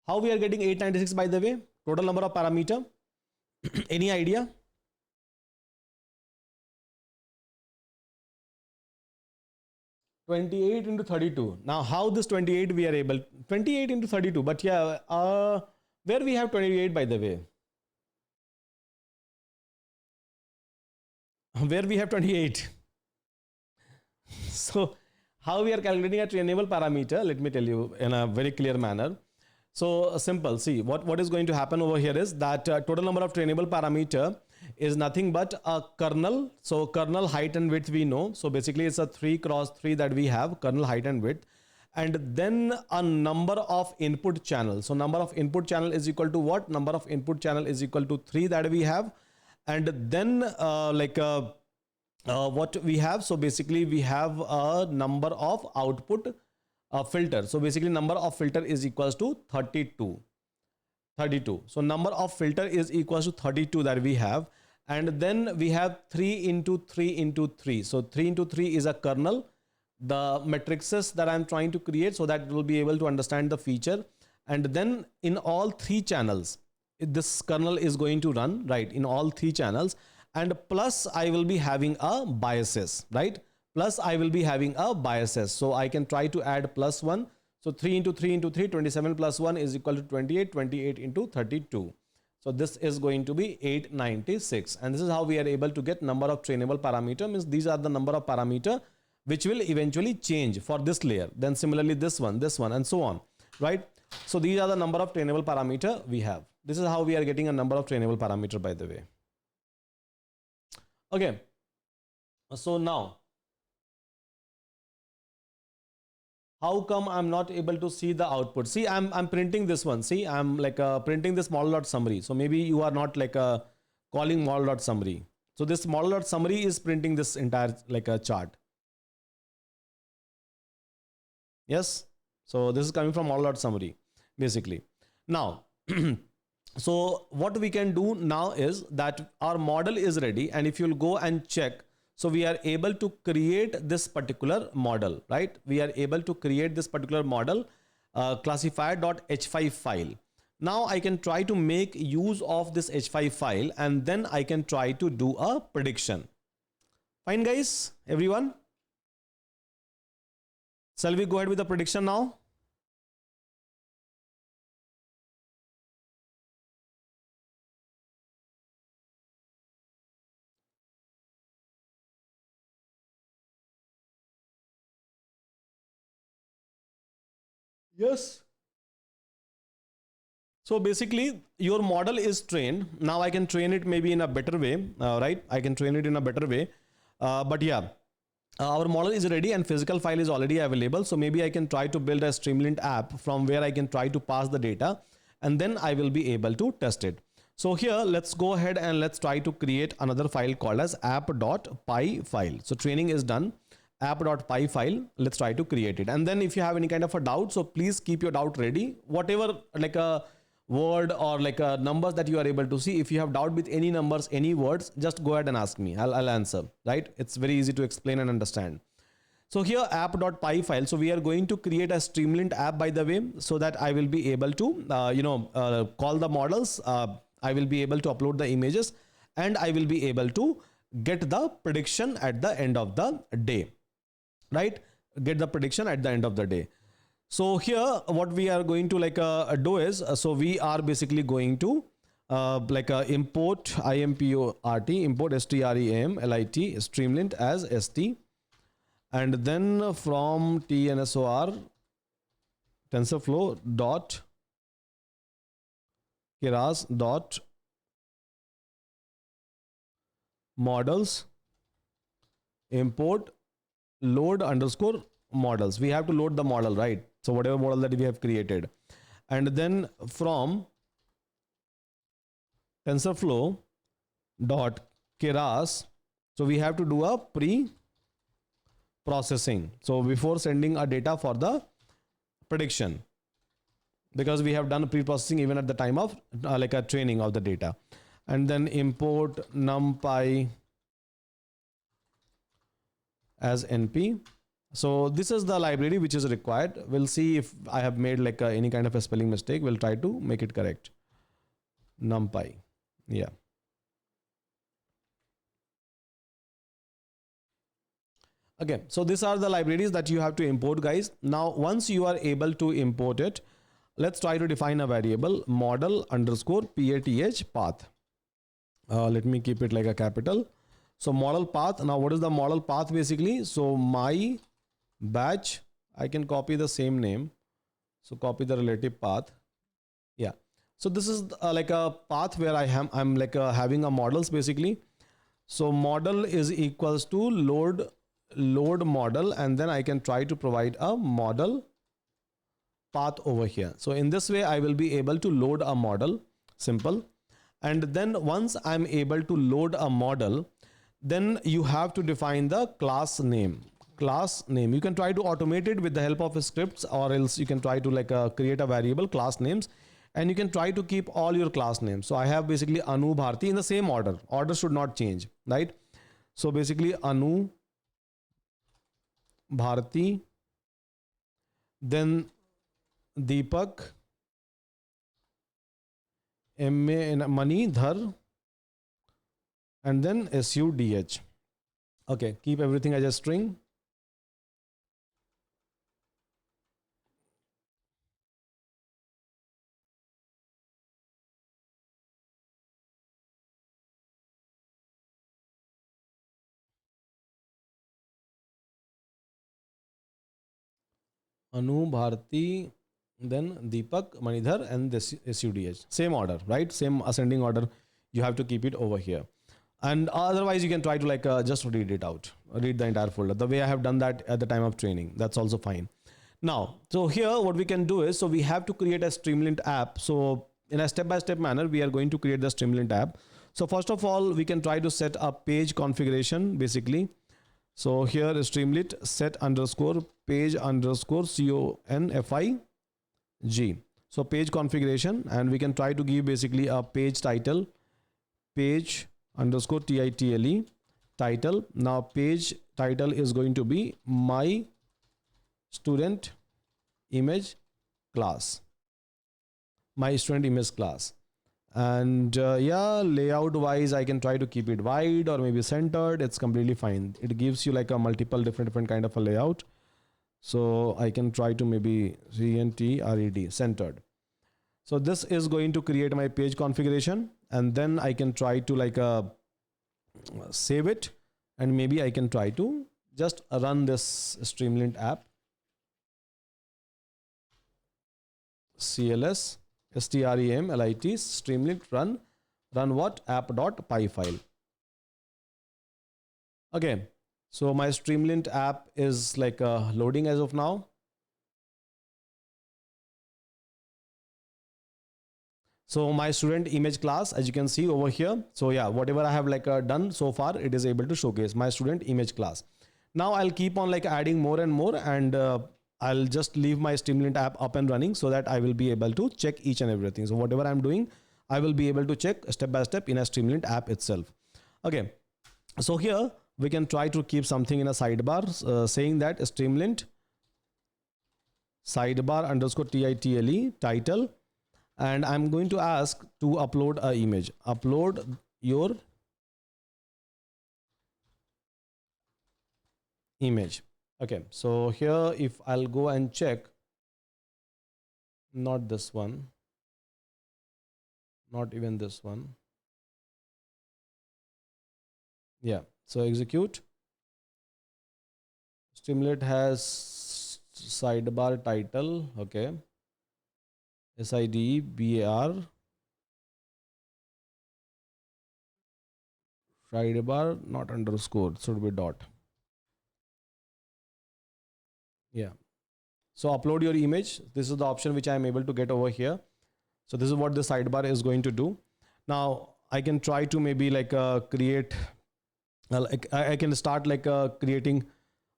How we are getting 896 by the way? Total number of parameter? Any idea? (28 into 32). Now, how this 28 we are able 28 into 32? But yeah, where we have 28 by the way? Where we have 28? So, how we are calculating a trainable parameter? Let me tell you in a very clear manner. So simple. See what is going to happen over here is that total number of trainable parameter is nothing but a kernel. So kernel height and width we know. So basically it's a 3 cross 3 that we have, kernel height and width, and then a number of input channels. So number of input channel is equal to what? Number of input channel is equal to 3 that we have, and then what we have. So basically we have a number of output filter. So basically number of filter is equals to 32. So number of filter is equals to 32 that we have, and then we have 3 into 3 into 3. So 3 into 3 is a kernel, the matrices that I'm trying to create, so that we'll be able to understand the feature. And then in all 3 channels this kernel is going to run, right, in all 3 channels, and plus I will be having a biases, right? Plus I will be having a biases. So I can try to add plus 1. So 3 into 3 into 3, 27 plus 1 is equal to 28, 28 into 32. So this is going to be 896. And this is how we are able to get number of trainable parameter. Means these are the number of parameter which will eventually change for this layer. Then similarly this one, and so on, right? So these are the number of trainable parameter we have. This is how we are getting a number of trainable parameter, by the way. Okay. So now, how come I'm not able to see the output? See, I'm printing this one. See, I'm like printing this model.summary. So maybe you are not like calling model.summary. So this model.summary is printing this entire like a chart. Yes. So this is coming from model.summary basically. Now, so what we can do now is that our model is ready, and if you'll go and check, so we are able to create this particular model, right? We are able to create this particular model, classifier.h5 file. Now I can try to make use of this h5 file, and then I can try to do a prediction. Fine, guys, everyone? Shall we go ahead with the prediction now? Yes. So basically your model is trained. Now I can train it maybe in a better way, right? I can train it in a better way. But yeah, our model is ready and physical file is already available. So maybe I can try to build a Streamlit app from where I can try to pass the data, and then I will be able to test it. So here, let's go ahead and let's try to create another file called as app.py file. So training is done. App.py file, let's try to create it. And then if you have any kind of a doubt, so please keep your doubt ready. Whatever, like a word or like a numbers that you are able to see, if you have doubt with any numbers, any words, just go ahead and ask me. I'll answer, right? It's very easy to explain and understand. So here app.py file. So we are going to create a Streamlit app, by the way, so that I will be able to, call the models. I will be able to upload the images, and I will be able to get the prediction at the end of the day, right? Get the prediction at the end of the day. So here what we are going to do is, so we are basically going to import import streamlit Streamlit as st, and then from tnsor TensorFlow dot Keras dot models import load underscore models. We have to load the model, right? So whatever model that we have created, and then from TensorFlow dot Keras, so we have to do a pre-processing. So before sending a data for the prediction, because we have done pre-processing even at the time of like a training of the data, and then import numpy as np. So this is the library which is required. We'll see if I have made any kind of a spelling mistake. We'll try to make it correct. Numpy, yeah. Okay, so these are the libraries that you have to import, guys. Now once you are able to import it, let's try to define a variable model underscore path. Let me keep it like a capital. So model path. Now what is the model path basically? So my batch, I can copy the same name. So copy the relative path. Yeah. So this is like a path where I'm having a models basically. So model is equals to load model, and then I can try to provide a model path over here. So in this way, I will be able to load a model, simple. And then once I'm able to load a model, then you have to define the class name. You can try to automate it with the help of scripts, or else you can try to create a variable class names, and you can try to keep all your class names. So I have basically Anu Bharti in the same order. Order should not change, right? So basically Anu Bharti, then Deepak, Mahendra, and then SUDH. Okay, keep everything as a string. Anu Bharti, then Deepak, Mahendra, and this SUDH. Same order, right? Same ascending order. You have to keep it over here. And otherwise you can try to just read it out, read the entire folder the way I have done that at the time of training. That's also fine. Now, so here what we can do is, so we have to create a Streamlit app. So in a step-by-step manner, we are going to create the Streamlit app. So first of all, we can try to set a page configuration basically. So here is Streamlit set underscore page underscore config. So page configuration, and we can try to give basically a page title, page underscore title title. Now page title is going to be my student image class, my student image class. And yeah, layout wise, I can try to keep it wide or maybe centered. It's completely fine. It gives you like a multiple different kind of a layout. So I can try to maybe CNTRED, centered. So this is going to create my page configuration, and then I can try to save it, and maybe I can try to just run this Streamlit app. CLS Streamlit Streamlit run what? App.py file. Okay, So my Streamlit app is like loading as of now. So my student image class, as you can see over here. So yeah, whatever I have like done so far, it is able to showcase my student image class. Now I'll keep on like adding more and more, and I'll just leave my Streamlit app up and running so that I will be able to check each and everything. So whatever I'm doing, I will be able to check step by step in a Streamlit app itself. Okay. So here we can try to keep something in a sidebar, saying that Streamlit sidebar underscore title title, and I'm going to ask to upload a image. Upload your image. Okay, so here if I'll go and check, not this one, not even this one. Yeah, so execute. Streamlit has sidebar title. Okay, sidebar sidebar, not underscore, should be dot. Yeah, so upload your image. This is the option which I am able to get over here. So this is what the sidebar is going to do. Now I can try to maybe like create, like I can start like creating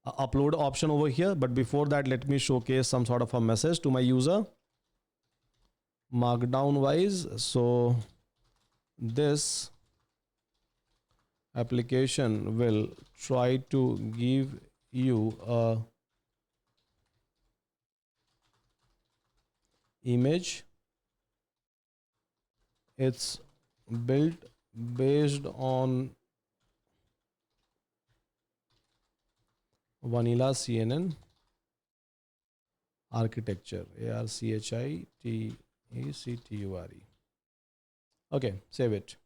a upload option over here. But before that, let me showcase some sort of a message to my user, markdown wise. So this application will try to give you a image. It's built based on vanilla CNN architecture, ARCHITECTURE. Okay, save it.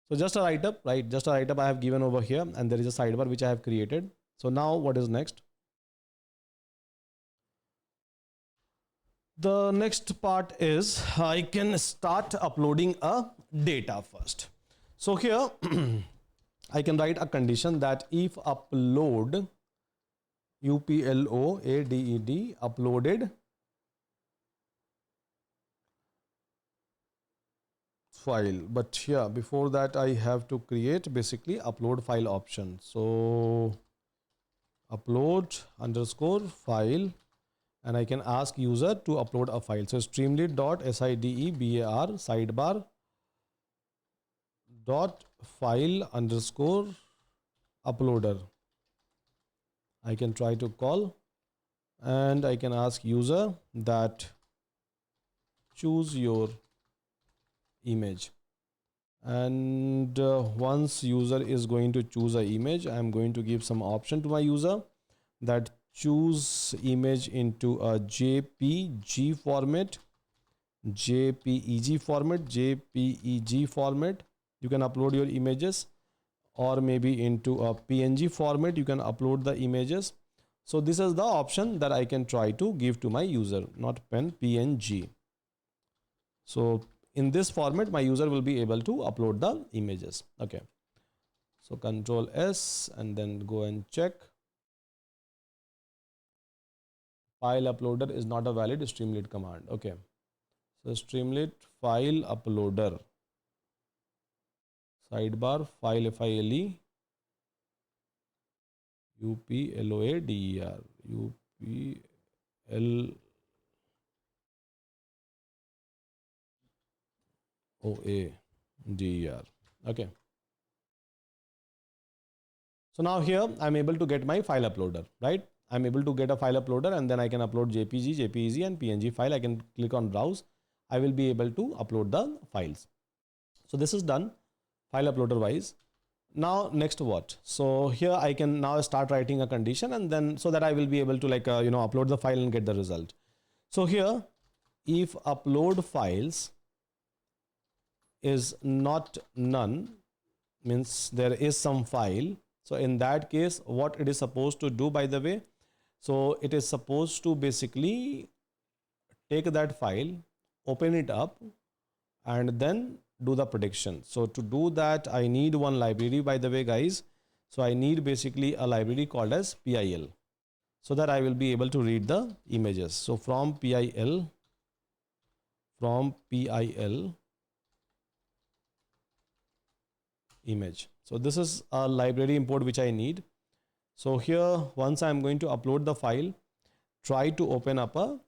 So just a write up, right? Just a write up I have given over here, and there is a sidebar which I have created. So now what is next? The next part is I can start uploading a data first. So here I can write a condition that if upload uploaded uploaded file, but here before that I have to create basically upload file option. So upload underscore file, and I can ask user to upload a file. So streamlit.sidebar sidebar dot file underscore uploader. I can try to call, and I can ask user that choose your image. And once user is going to choose an image, I'm going to give some option to my user that choose image into a JPG format, JPEG format, JPEG format. You can upload your images, or maybe into a PNG format you can upload the images. So this is the option that I can try to give to my user, not pen, PNG. So in this format my user will be able to upload the images. Okay, so Control S and then go and check. File uploader is not a valid Streamlit command. Okay, so Streamlit file uploader sidebar file file uploader uploader. Okay, so now here I'm able to get my file uploader, right? I'm able to get a file uploader, and then I can upload JPG, JPEG and PNG file. I can click on browse. I will be able to upload the files. So this is done file uploader wise. Now next what? So here I can now start writing a condition, and then so that I will be able to like upload the file and get the result. So here if upload files is not none, means there is some file. So in that case what it is supposed to do, by the way, so it is supposed to basically take that file, open it up, and then do the prediction. So to do that, I need one library, by the way, guys. So I need basically a library called as PIL, so that I will be able to read the images. So from PIL image. So this is a library import which I need. So here, once I'm going to upload the file, try to open up a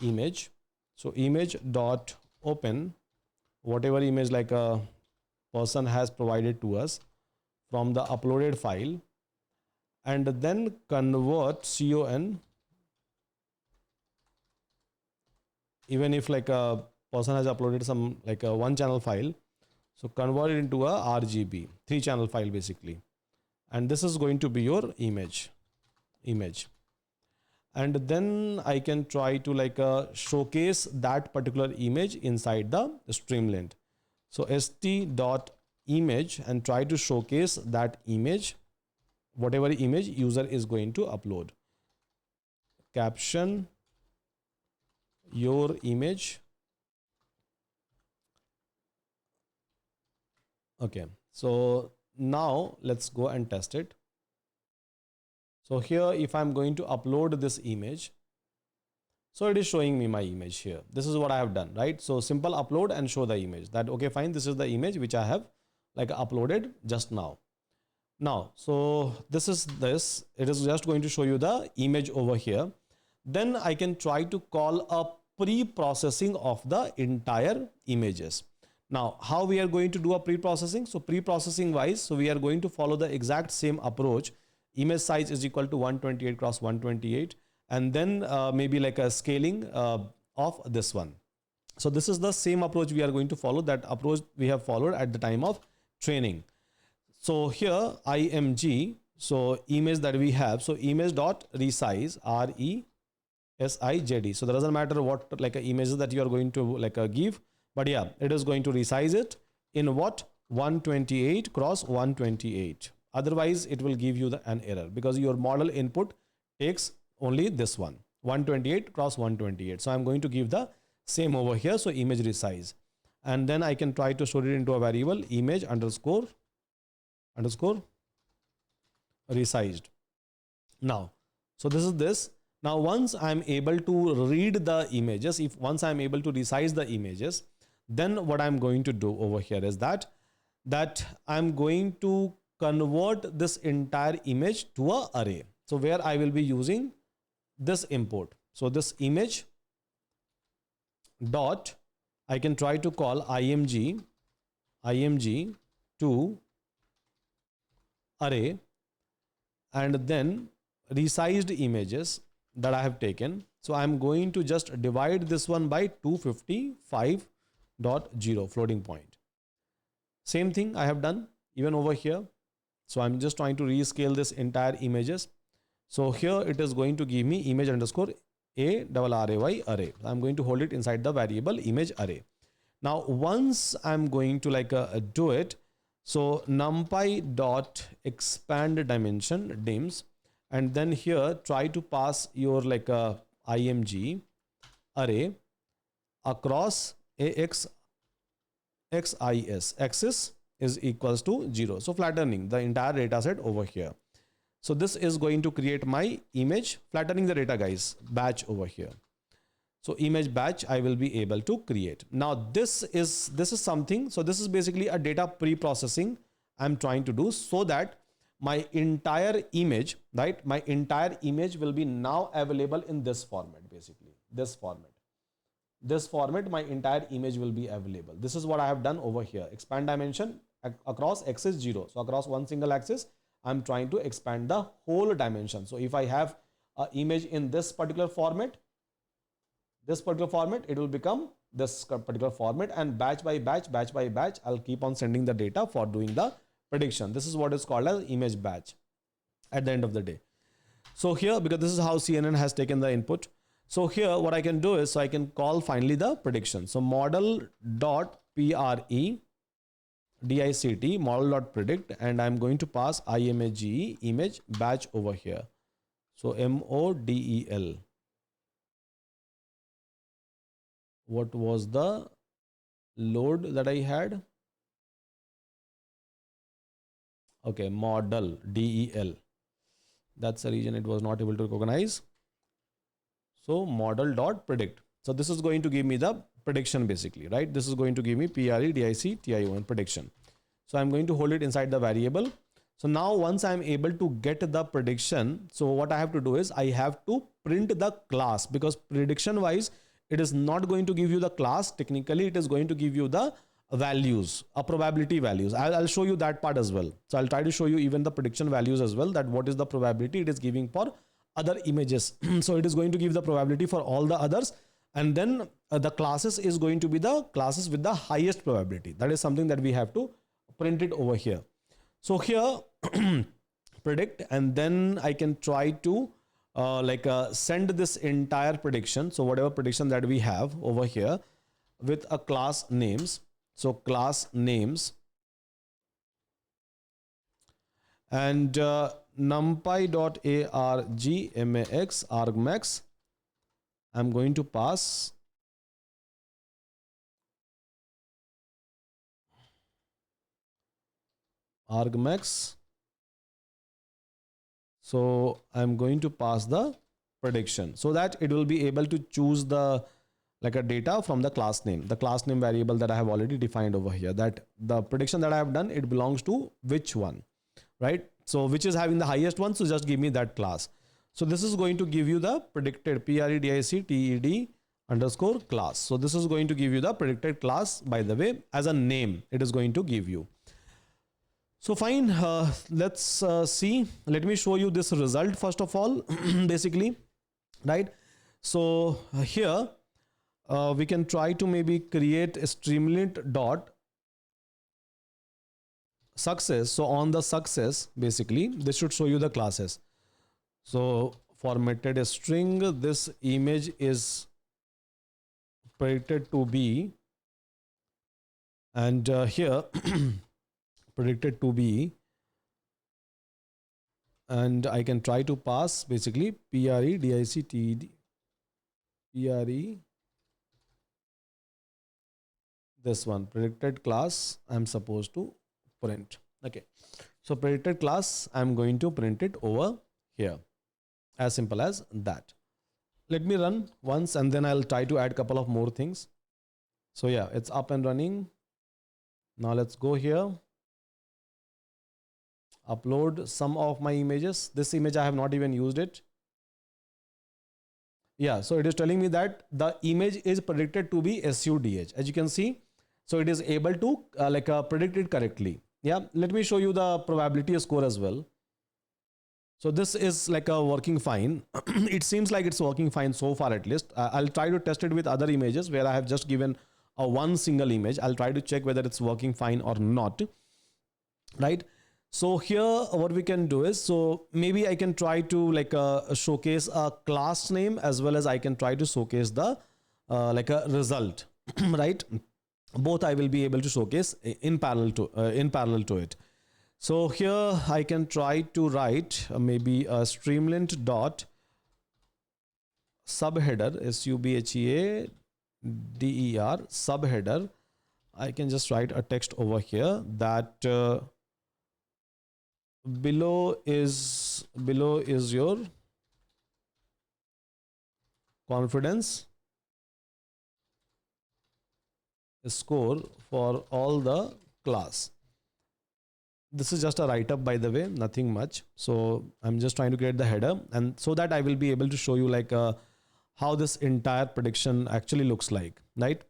image. So image dot open whatever image like a person has provided to us from the uploaded file, and then convert con, even if like a person has uploaded some like a one channel file, so convert it into a RGB 3-channel file basically, and this is going to be your image. And then I can try to like showcase that particular image inside the Streamlit. So st.image and try to showcase that image, whatever image user is going to upload. Caption your image. Okay, so now let's go and test it. So here, if I'm going to upload this image, so it is showing me my image here. This is what I have done, right? So simple upload and show the image that, okay, fine. This is the image which I have like uploaded just now. So this is this, it is just going to show you the image over here. Then I can try to call a pre-processing of the entire images. Now, how we are going to do a pre-processing? So pre-processing wise, so we are going to follow the exact same approach. Image size is equal to 128 cross 128, and then maybe like a scaling of this one. So this is the same approach we are going to follow, that approach we have followed at the time of training. So here img, so image that we have, so image dot resize, RESIZD. So there doesn't matter what like images that you are going to like give, but yeah, it is going to resize it in what, 128 cross 128. Otherwise it will give you an error because your model input takes only this one, 128 cross 128. So I'm going to give the same over here. So image resize, and then I can try to store it into a variable image underscore resized. Now, so this is this. Now, once I'm able to read the images, once I'm able to resize the images, then what I'm going to do over here is that I'm going to convert this entire image to an array. So where I will be using this import. So this image dot, I can try to call img to array, and then resized images that I have taken. So I'm going to just divide this one by 255.0 floating point. Same thing I have done even over here. So I'm just trying to rescale this entire images. So here it is going to give me image underscore array array. I'm going to hold it inside the variable image array. Now, once I'm going to like do it, so numpy dot expand dimension dims, and then here try to pass your like img array across axis is equals to 0. So flattening the entire data set over here. So this is going to create my image, flattening the data, guys, batch over here. So image batch I will be able to create. Now this is something. So this is basically a data pre-processing I'm trying to do, so that my entire image, right? My entire image will be now available in this format, basically this format. My entire image will be available. This is what I have done over here. Expand dimension across axis 0. So across one single axis, I'm trying to expand the whole dimension. So if I have an image in this particular format, it will become this particular format, and batch by batch, I'll keep on sending the data for doing the prediction. This is what is called as image batch at the end of the day. So here, because this is how CNN has taken the input. So here what I can do is, so I can call finally the prediction. So model.predict, model.predict, and I'm going to pass image image batch over here. So model. What was the load that I had. Okay, model, DEL. That's the region it was not able to recognize. So model dot predict. So this is going to give me the prediction basically, right? This is going to give me PREDICTION prediction. So I'm going to hold it inside the variable. So now once I'm able to get the prediction, so what I have to do is I have to print the class, because prediction wise, it is not going to give you the class. Technically, it is going to give you the values, probability values. I'll show you that part as well. So I'll try to show you even the prediction values as well, that what is the probability it is giving for other images. So it is going to give the probability for all the others. And then the classes is going to be the classes with the highest probability. That is something that we have to print it over here. So here predict, and then I can try to send this entire prediction. So whatever prediction that we have over here with a class names. So class names and numpy.argmax argmax. I'm going to pass argmax. So I'm going to pass the prediction so that it will be able to choose the a data from the class name variable that I have already defined over here, that the prediction that I have done, it belongs to which one, right? So which is having the highest one. So just give me that class. So this is going to give you the predicted PREDICTED underscore class. So this is going to give you the predicted class, by the way, as a name it is going to give you. So fine, let's see. Let me show you this result first of all, basically, right? So here we can try to maybe create a Streamlit dot success. So on the success, basically, this should show you the classes. So formatted a string, this image is predicted to be, and here predicted to be, and I can try to pass basically PREDICTED this one predicted class I'm supposed to print. Okay, so predicted class I'm going to print it over here, as simple as that. Let me run once and then I'll try to add a couple of more things. So yeah, it's up and running. Now let's go here, upload some of my images. This image I have not even used it. Yeah, so it is telling me that the image is predicted to be SUDH, as you can see. So it is able to predict it correctly. Yeah, let me show you the probability score as well. So this is working fine. It seems like it's working fine so far, at least. I'll try to test it with other images where I have just given a one single image. I'll try to check whether it's working fine or not, right? So here what we can do is, so maybe I can try to showcase a class name as well as I can try to showcase the a result, right? Both I will be able to showcase in parallel to it. So here I can try to write maybe a Streamlit dot subheader, SUBHEADER subheader. I can just write a text over here that below is your confidence score for all the class. This is just a write-up, by the way, nothing much. So I'm just trying to create the header, and so that I will be able to show you how this entire prediction actually looks like, right?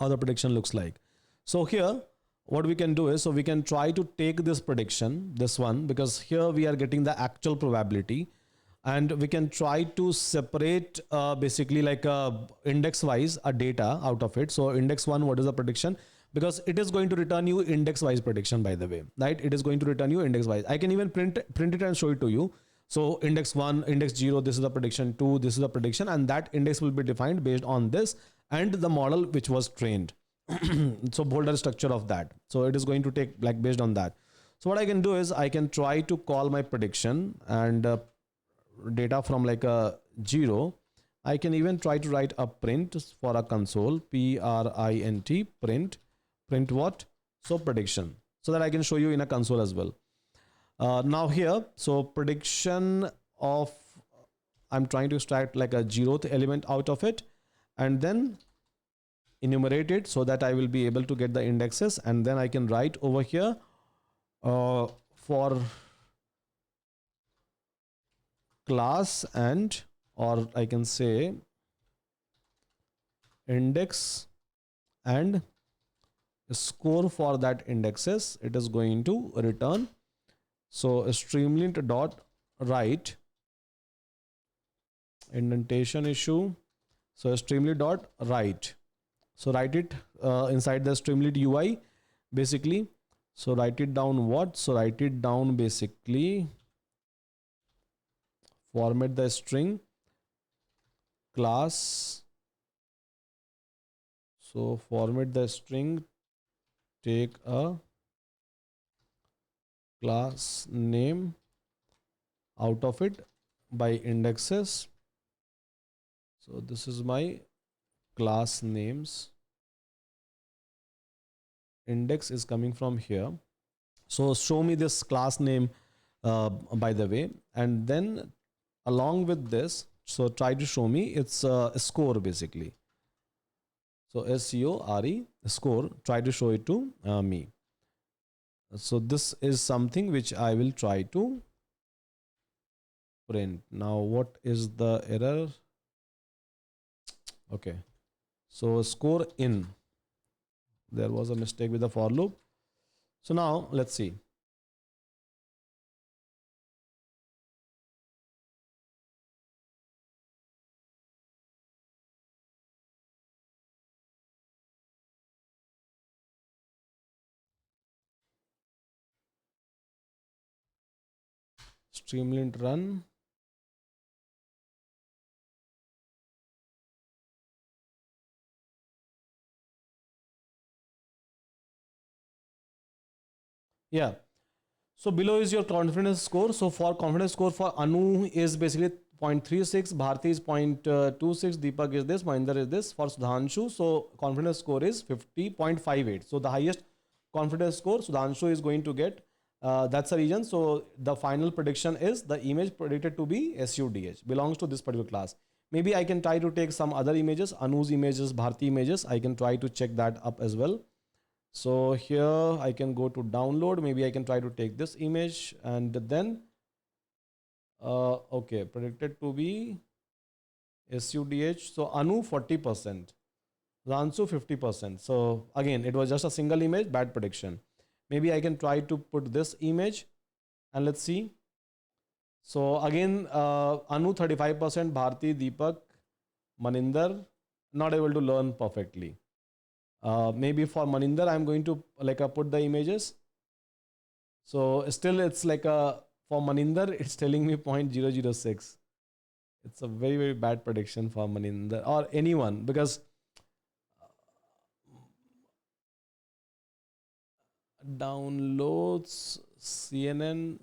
How the prediction looks like. So here what we can do is, so we can try to take this prediction, this one, because here we are getting the actual probability, and we can try to separate basically index wise a data out of it. So index 1, what is the prediction? Because it is going to return you index wise prediction, by the way, right? It is going to return you index wise. I can even print it and show it to you. So index 1, index 0, this is the prediction. 2, this is the prediction, and that index will be defined based on this and the model which was trained. So folder structure of that. So it is going to take based on that. So what I can do is I can try to call my prediction and data from a 0, I can even try to write a print for a console, print, print what? So prediction, so that I can show you in a console as well. Now here, so prediction of, I'm trying to extract like a 0th element out of it and then enumerate it so that I will be able to get the indexes, and then I can write over here for class and, or I can say index and score for that indexes, it is going to return. So Streamlit dot write indentation issue. So Streamlit dot write. So write it inside the Streamlit UI basically. So write it down what? So write it down basically, format the string class. So format the string, take a class name out of it by indexes. So this is my class names. Index is coming from here. So show me this class name by the way, and then along with this, so try to show me its score basically. So SCORE score, try to show it to me. So this is something which I will try to print. Now what is the error? Okay, so score in, there was a mistake with the for loop. So now let's see. Streamlit run. Yeah. So below is your confidence score. So for confidence score for Anu is basically 0.36, Bharti is 0.26, Deepak is this, Mahendra is this. For Sudhanshu, so confidence score is 50.58. So the highest confidence score Sudhanshu is going to get. That's the reason. So the final prediction is the image predicted to be SUDH, belongs to this particular class. Maybe I can try to take some other images, Anu's images, Bharti images. I can try to check that up as well. So here I can go to download. Maybe I can try to take this image and then, okay, predicted to be SUDH. So Anu 40%, Ransu 50%. So again, it was just a single image, bad prediction. Maybe I can try to put this image and let's see. So again, Anu 35%, Bharti, Deepak, Maninder, not able to learn perfectly. Maybe for Maninder, I'm going to like put the images. So still it's like for Maninder, it's telling me 0.006. It's a very, very bad prediction for Maninder or anyone, because downloads CNN,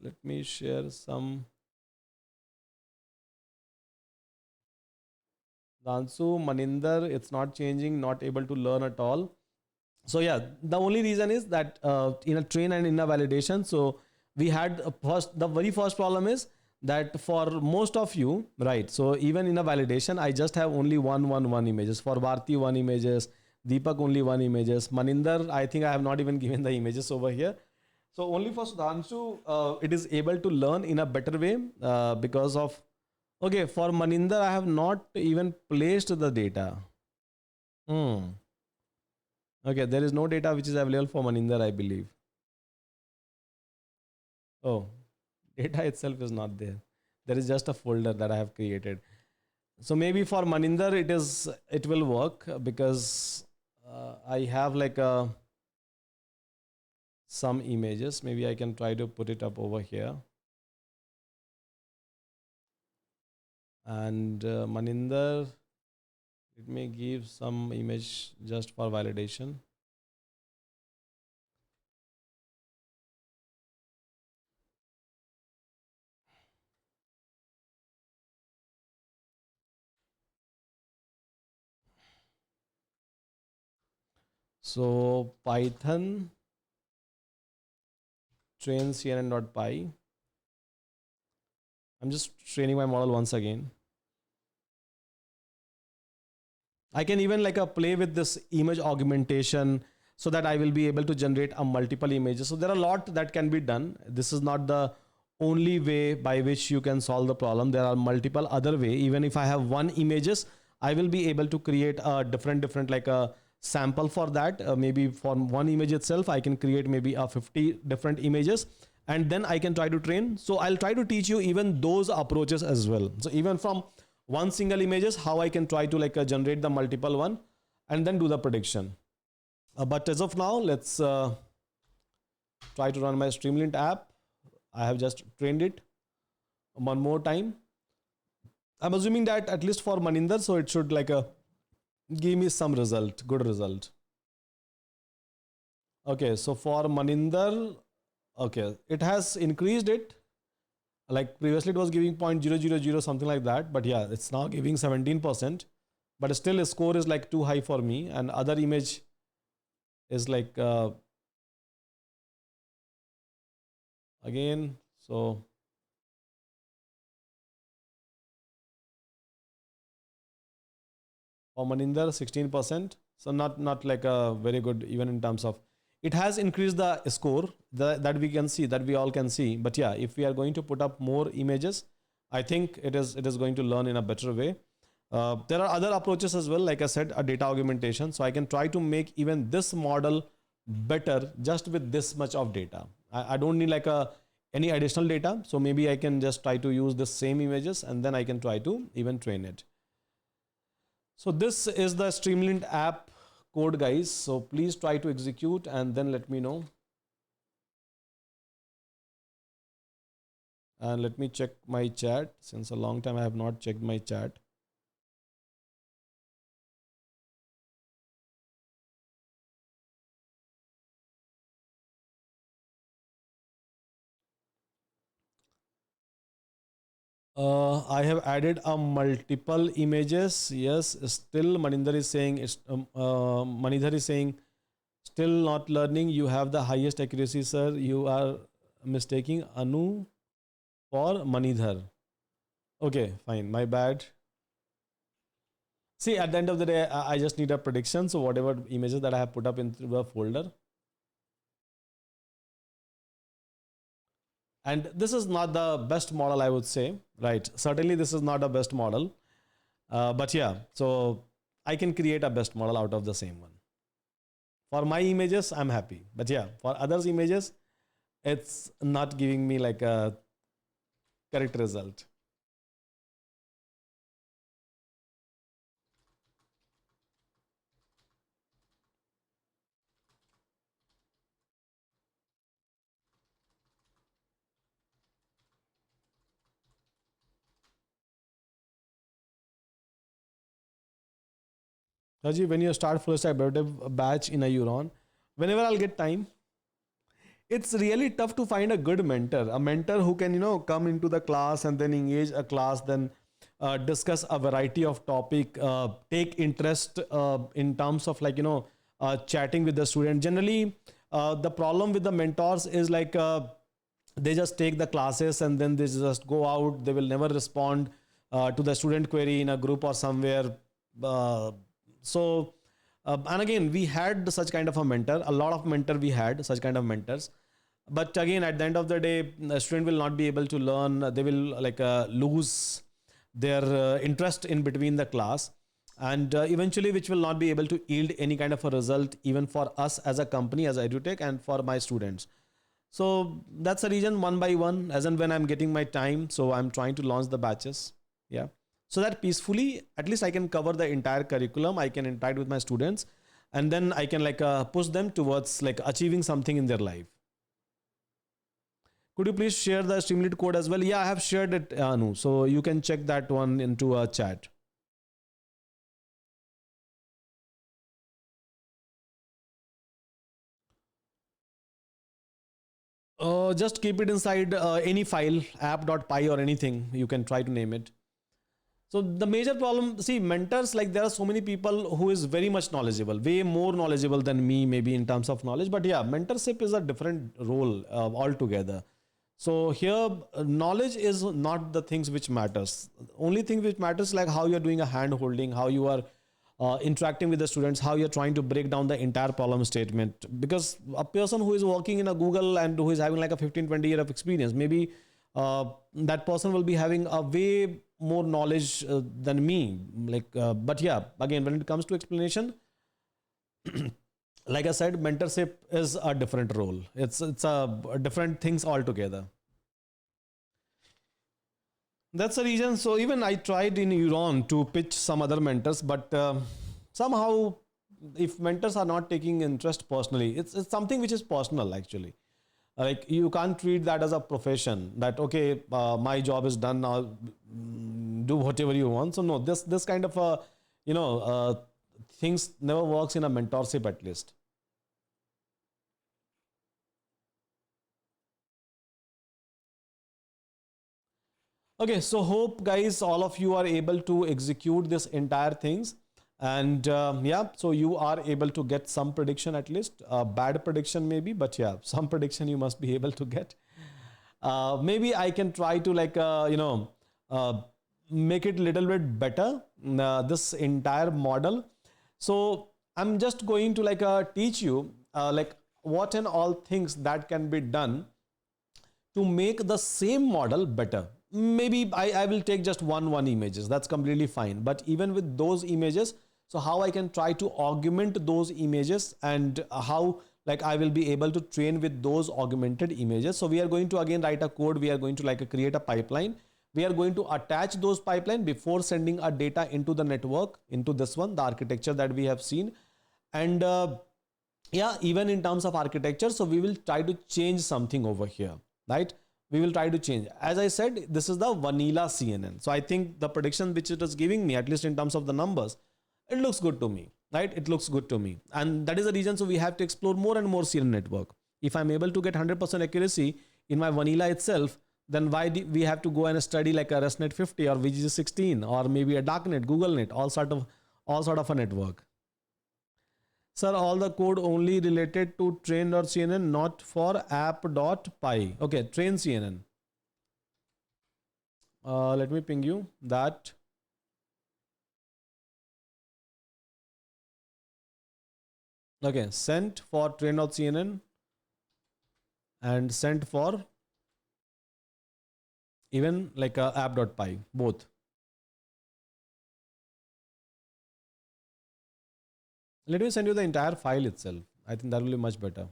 let me share some. Ransu, Maninder, it's not changing, not able to learn at all. So yeah, the only reason is that in a train and in a validation. So we had the very first problem is that for most of you, right? So even in a validation, I just have only one images. For Bharti, one images. Deepak, only one images. Maninder, I think I have not even given the images over here. So only for Sudhanshu, it is able to learn in a better way because of, okay, for Maninder, I have not even placed the data. Hmm. Okay, there is no data which is available for Maninder, I believe. Oh, data itself is not there. There is just a folder that I have created. So maybe for Maninder, it will work because I have like some images. Maybe I can try to put it up over here. And Maninder, it may give some image just for validation. So Python train cnn.py. I'm just training my model once again. I can even like play with this image augmentation so that I will be able to generate a multiple images. So there are a lot that can be done. This is not the only way by which you can solve the problem. There are multiple other way. Even if I have one images, I will be able to create a different like a sample for that. Maybe for one image itself, I can create maybe a 50 different images, and then I can try to train. So I'll try to teach you even those approaches as well. So even from one single images, how I can try to like generate the multiple one and then do the prediction. But as of now, let's try to run my Streamlit app. I have just trained it one more time. I'm assuming that at least for Mahendra, so it should like give me some result, good result. Okay, so for Mahendra, okay, it has increased it. Like previously it was giving 0.000 something like that, but yeah, it's now giving 17%, but still a score is like too high for me, and other image is like again, so for Mahendra 16%, so not like a very good even in terms of, it has increased the score that we can see, that we all can see. But yeah, if we are going to put up more images, I think it is going to learn in a better way. There are other approaches as well, like I said, a data augmentation. So I can try to make even this model better just with this much of data. I don't need like any additional data. So maybe I can just try to use the same images and then I can try to even train it. So this is the Streamlit app code, guys. So please try to execute and then let me know. And let me check my chat. Since a long time I have not checked my chat. I have added a multiple images. Yes, still Mahendra is saying Mahendra is saying still not learning. You have the highest accuracy, sir. You are mistaking Anu for Mahendra. Okay, fine. My bad. See, at the end of the day, I just need a prediction. So whatever images that I have put up into the folder. And this is not the best model, I would say, right? Certainly this is not a best model. But yeah, so I can create a best model out of the same one. For my images, I'm happy. But yeah, for others' images, it's not giving me like a correct result. Raji, when you start full stack dev batch in a Euron, whenever I'll get time, it's really tough to find a good mentor, a mentor who can, come into the class and then engage a class, then discuss a variety of topic, take interest in terms of like, chatting with the student. Generally, the problem with the mentors is like, they just take the classes and then they just go out. They will never respond to the student query in a group or somewhere. And again, we had such kind of a mentor, a lot of mentor we had such kind of mentors. But again, at the end of the day, the student will not be able to learn. They will like lose their interest in between the class, and eventually which will not be able to yield any kind of a result even for us as a company, as EduTech, and for my students. So that's the reason, one by one, as and when I'm getting my time, so I'm trying to launch the batches. Yeah. So that peacefully, at least I can cover the entire curriculum. I can interact with my students, and then I can like push them towards like achieving something in their life. Could you please share the Streamlit code as well? Yeah, I have shared it, Anu. So you can check that one into a chat. Just keep it inside any file, app.py or anything. You can try to name it. So the major problem, see, mentors, like there are so many people who is very much knowledgeable, way more knowledgeable than me, maybe in terms of knowledge. But yeah, mentorship is a different role altogether. So here, knowledge is not the things which matters. Only thing which matters like how you're doing a hand holding, how you are interacting with the students, how you're trying to break down the entire problem statement. Because a person who is working in a Google and who is having like a 15-20 year of experience, maybe that person will be having a way more knowledge than me. But yeah, again, when it comes to explanation, like I said, mentorship is a different role. It's a different things altogether. That's the reason. So even I tried in Iran to pitch some other mentors, but somehow, if mentors are not taking interest personally, it's something which is personal actually. Like you can't treat that as a profession. That okay, my job is done now. Do whatever you want. So no, this kind of you know things never works in a mentorship at least. Okay, so hope guys, all of you are able to execute this entire things, and yeah, so you are able to get some prediction at least. Bad prediction maybe, but yeah, some prediction you must be able to get. Maybe I can try to uh, make it a little bit better. This entire model. So I'm just going to teach you like what and all things that can be done to make the same model better. Maybe I will take just one images. That's completely fine. But even with those images, so how I can try to augment those images and how like I will be able to train with those augmented images. So we are going to again write a code. We are going to create a pipeline. We are going to attach those pipeline before sending our data into the network, into this one, the architecture that we have seen. And yeah, even in terms of architecture, so we will try to change something over here, right? We will try to change. As I said, this is the vanilla CNN. So I think the prediction which it is giving me, at least in terms of the numbers, it looks good to me, right? It looks good to me. And that is the reason, so we have to explore more and more CNN network. If I'm able to get 100% accuracy in my vanilla itself, then why do we have to go and study like a ResNet 50 or VGG16 or maybe a darknet, GoogleNet, all sort of a network. Sir, all the code only related to train.cnn, not for app.py. Okay, train CNN. Let me ping you that. Okay, sent for train.cnn and sent for even like app.py, both. Let me send you the entire file itself. I think that will be much better.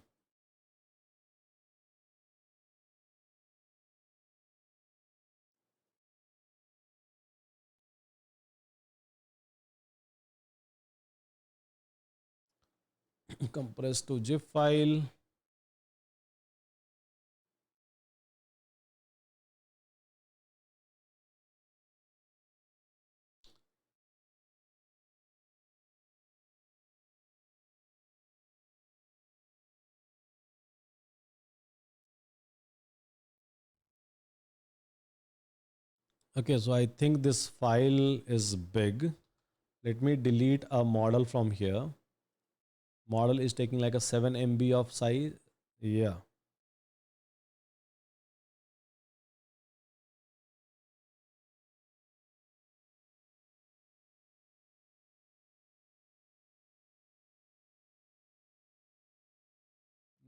Compress to GIF file. Okay, so I think this file is big. Let me delete a model from here. Model is taking like a 7 MB of size. Yeah.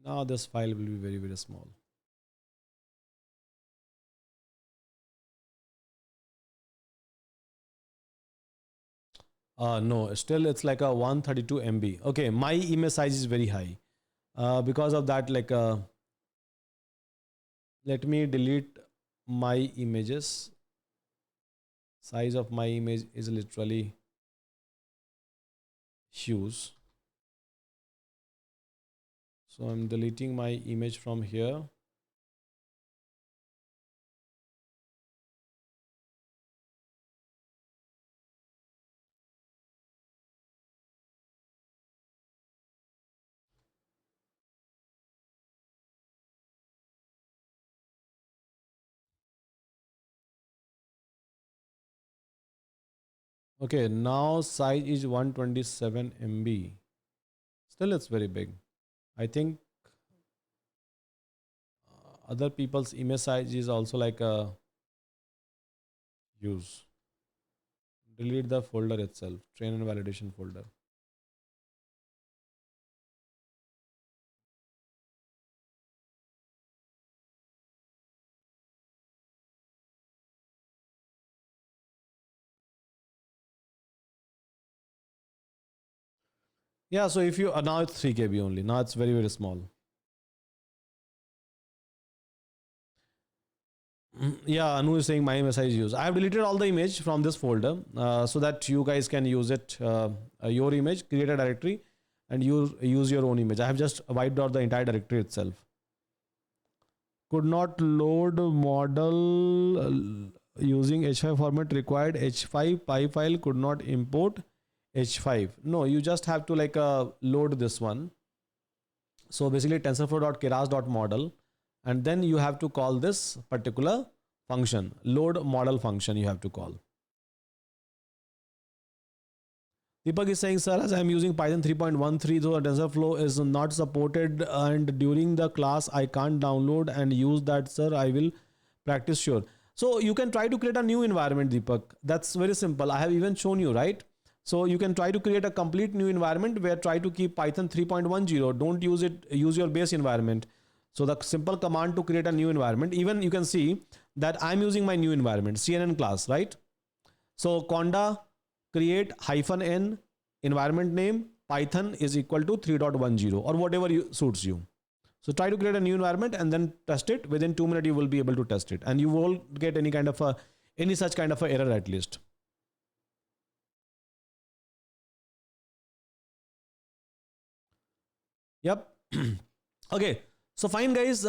Now this file will be very, very small. No, still it's like a 132 MB. Okay, my image size is very high. Because of that, let me delete my images. Size of my image is literally huge. So I'm deleting my image from here. Okay, now size is 127 MB. Still, it's very big. I think other people's image size is also like a use. Delete the folder itself, train and validation folder. Yeah, so if you now it's 3 KB only. Now it's very, very small. Yeah, Anu is saying my image size use. I have deleted all the image from this folder so that you guys can use it, your image, create a directory and use your own image. I have just wiped out the entire directory itself. Could not load model using H5 format, required H5 py file, could not import H5. No, you just have to like load this one. So basically TensorFlow.keras.model, and then you have to call this particular function, load model function you have to call. Deepak is saying, sir, as I am using Python 3.13, so TensorFlow is not supported and during the class I can't download and use that, sir. I will practice, sure. So you can try to create a new environment, Deepak. That's very simple. I have even shown you, right? So you can try to create a complete new environment where try to keep Python 3.10. Don't use it, use your base environment. So the simple command to create a new environment, even you can see that I'm using my new environment, CNN class, right? So conda create -n environment name Python is equal to 3.10 or whatever suits you. So try to create a new environment and then test it. Within 2 minutes, you will be able to test it and you won't get any kind of any such kind of a error at least. Yep. Okay. So fine guys,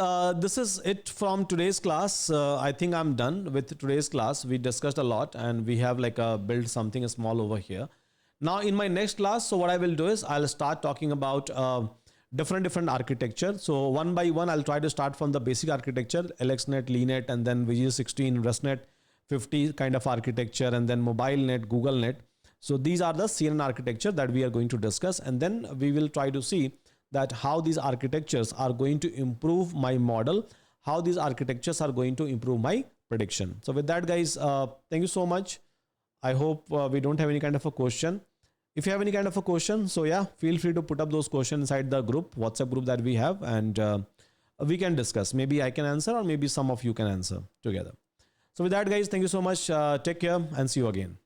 this is it from today's class. I think I'm done with today's class. We discussed a lot and we have like built something small over here. Now in my next class, so what I will do is I'll start talking about different architecture. So one by one, I'll try to start from the basic architecture, LXNet, LeNet, and then VG16, ResNet 50 kind of architecture, and then MobileNet, GoogleNet. So these are the CNN architecture that we are going to discuss. And then we will try to see that how these architectures are going to improve my model, how these architectures are going to improve my prediction. So with that guys, thank you so much. I hope we don't have any kind of a question. If you have any kind of a question, so yeah, feel free to put up those questions inside the group, WhatsApp group that we have, and we can discuss. Maybe I can answer or maybe some of you can answer together. So with that guys, thank you so much. Take care and see you again.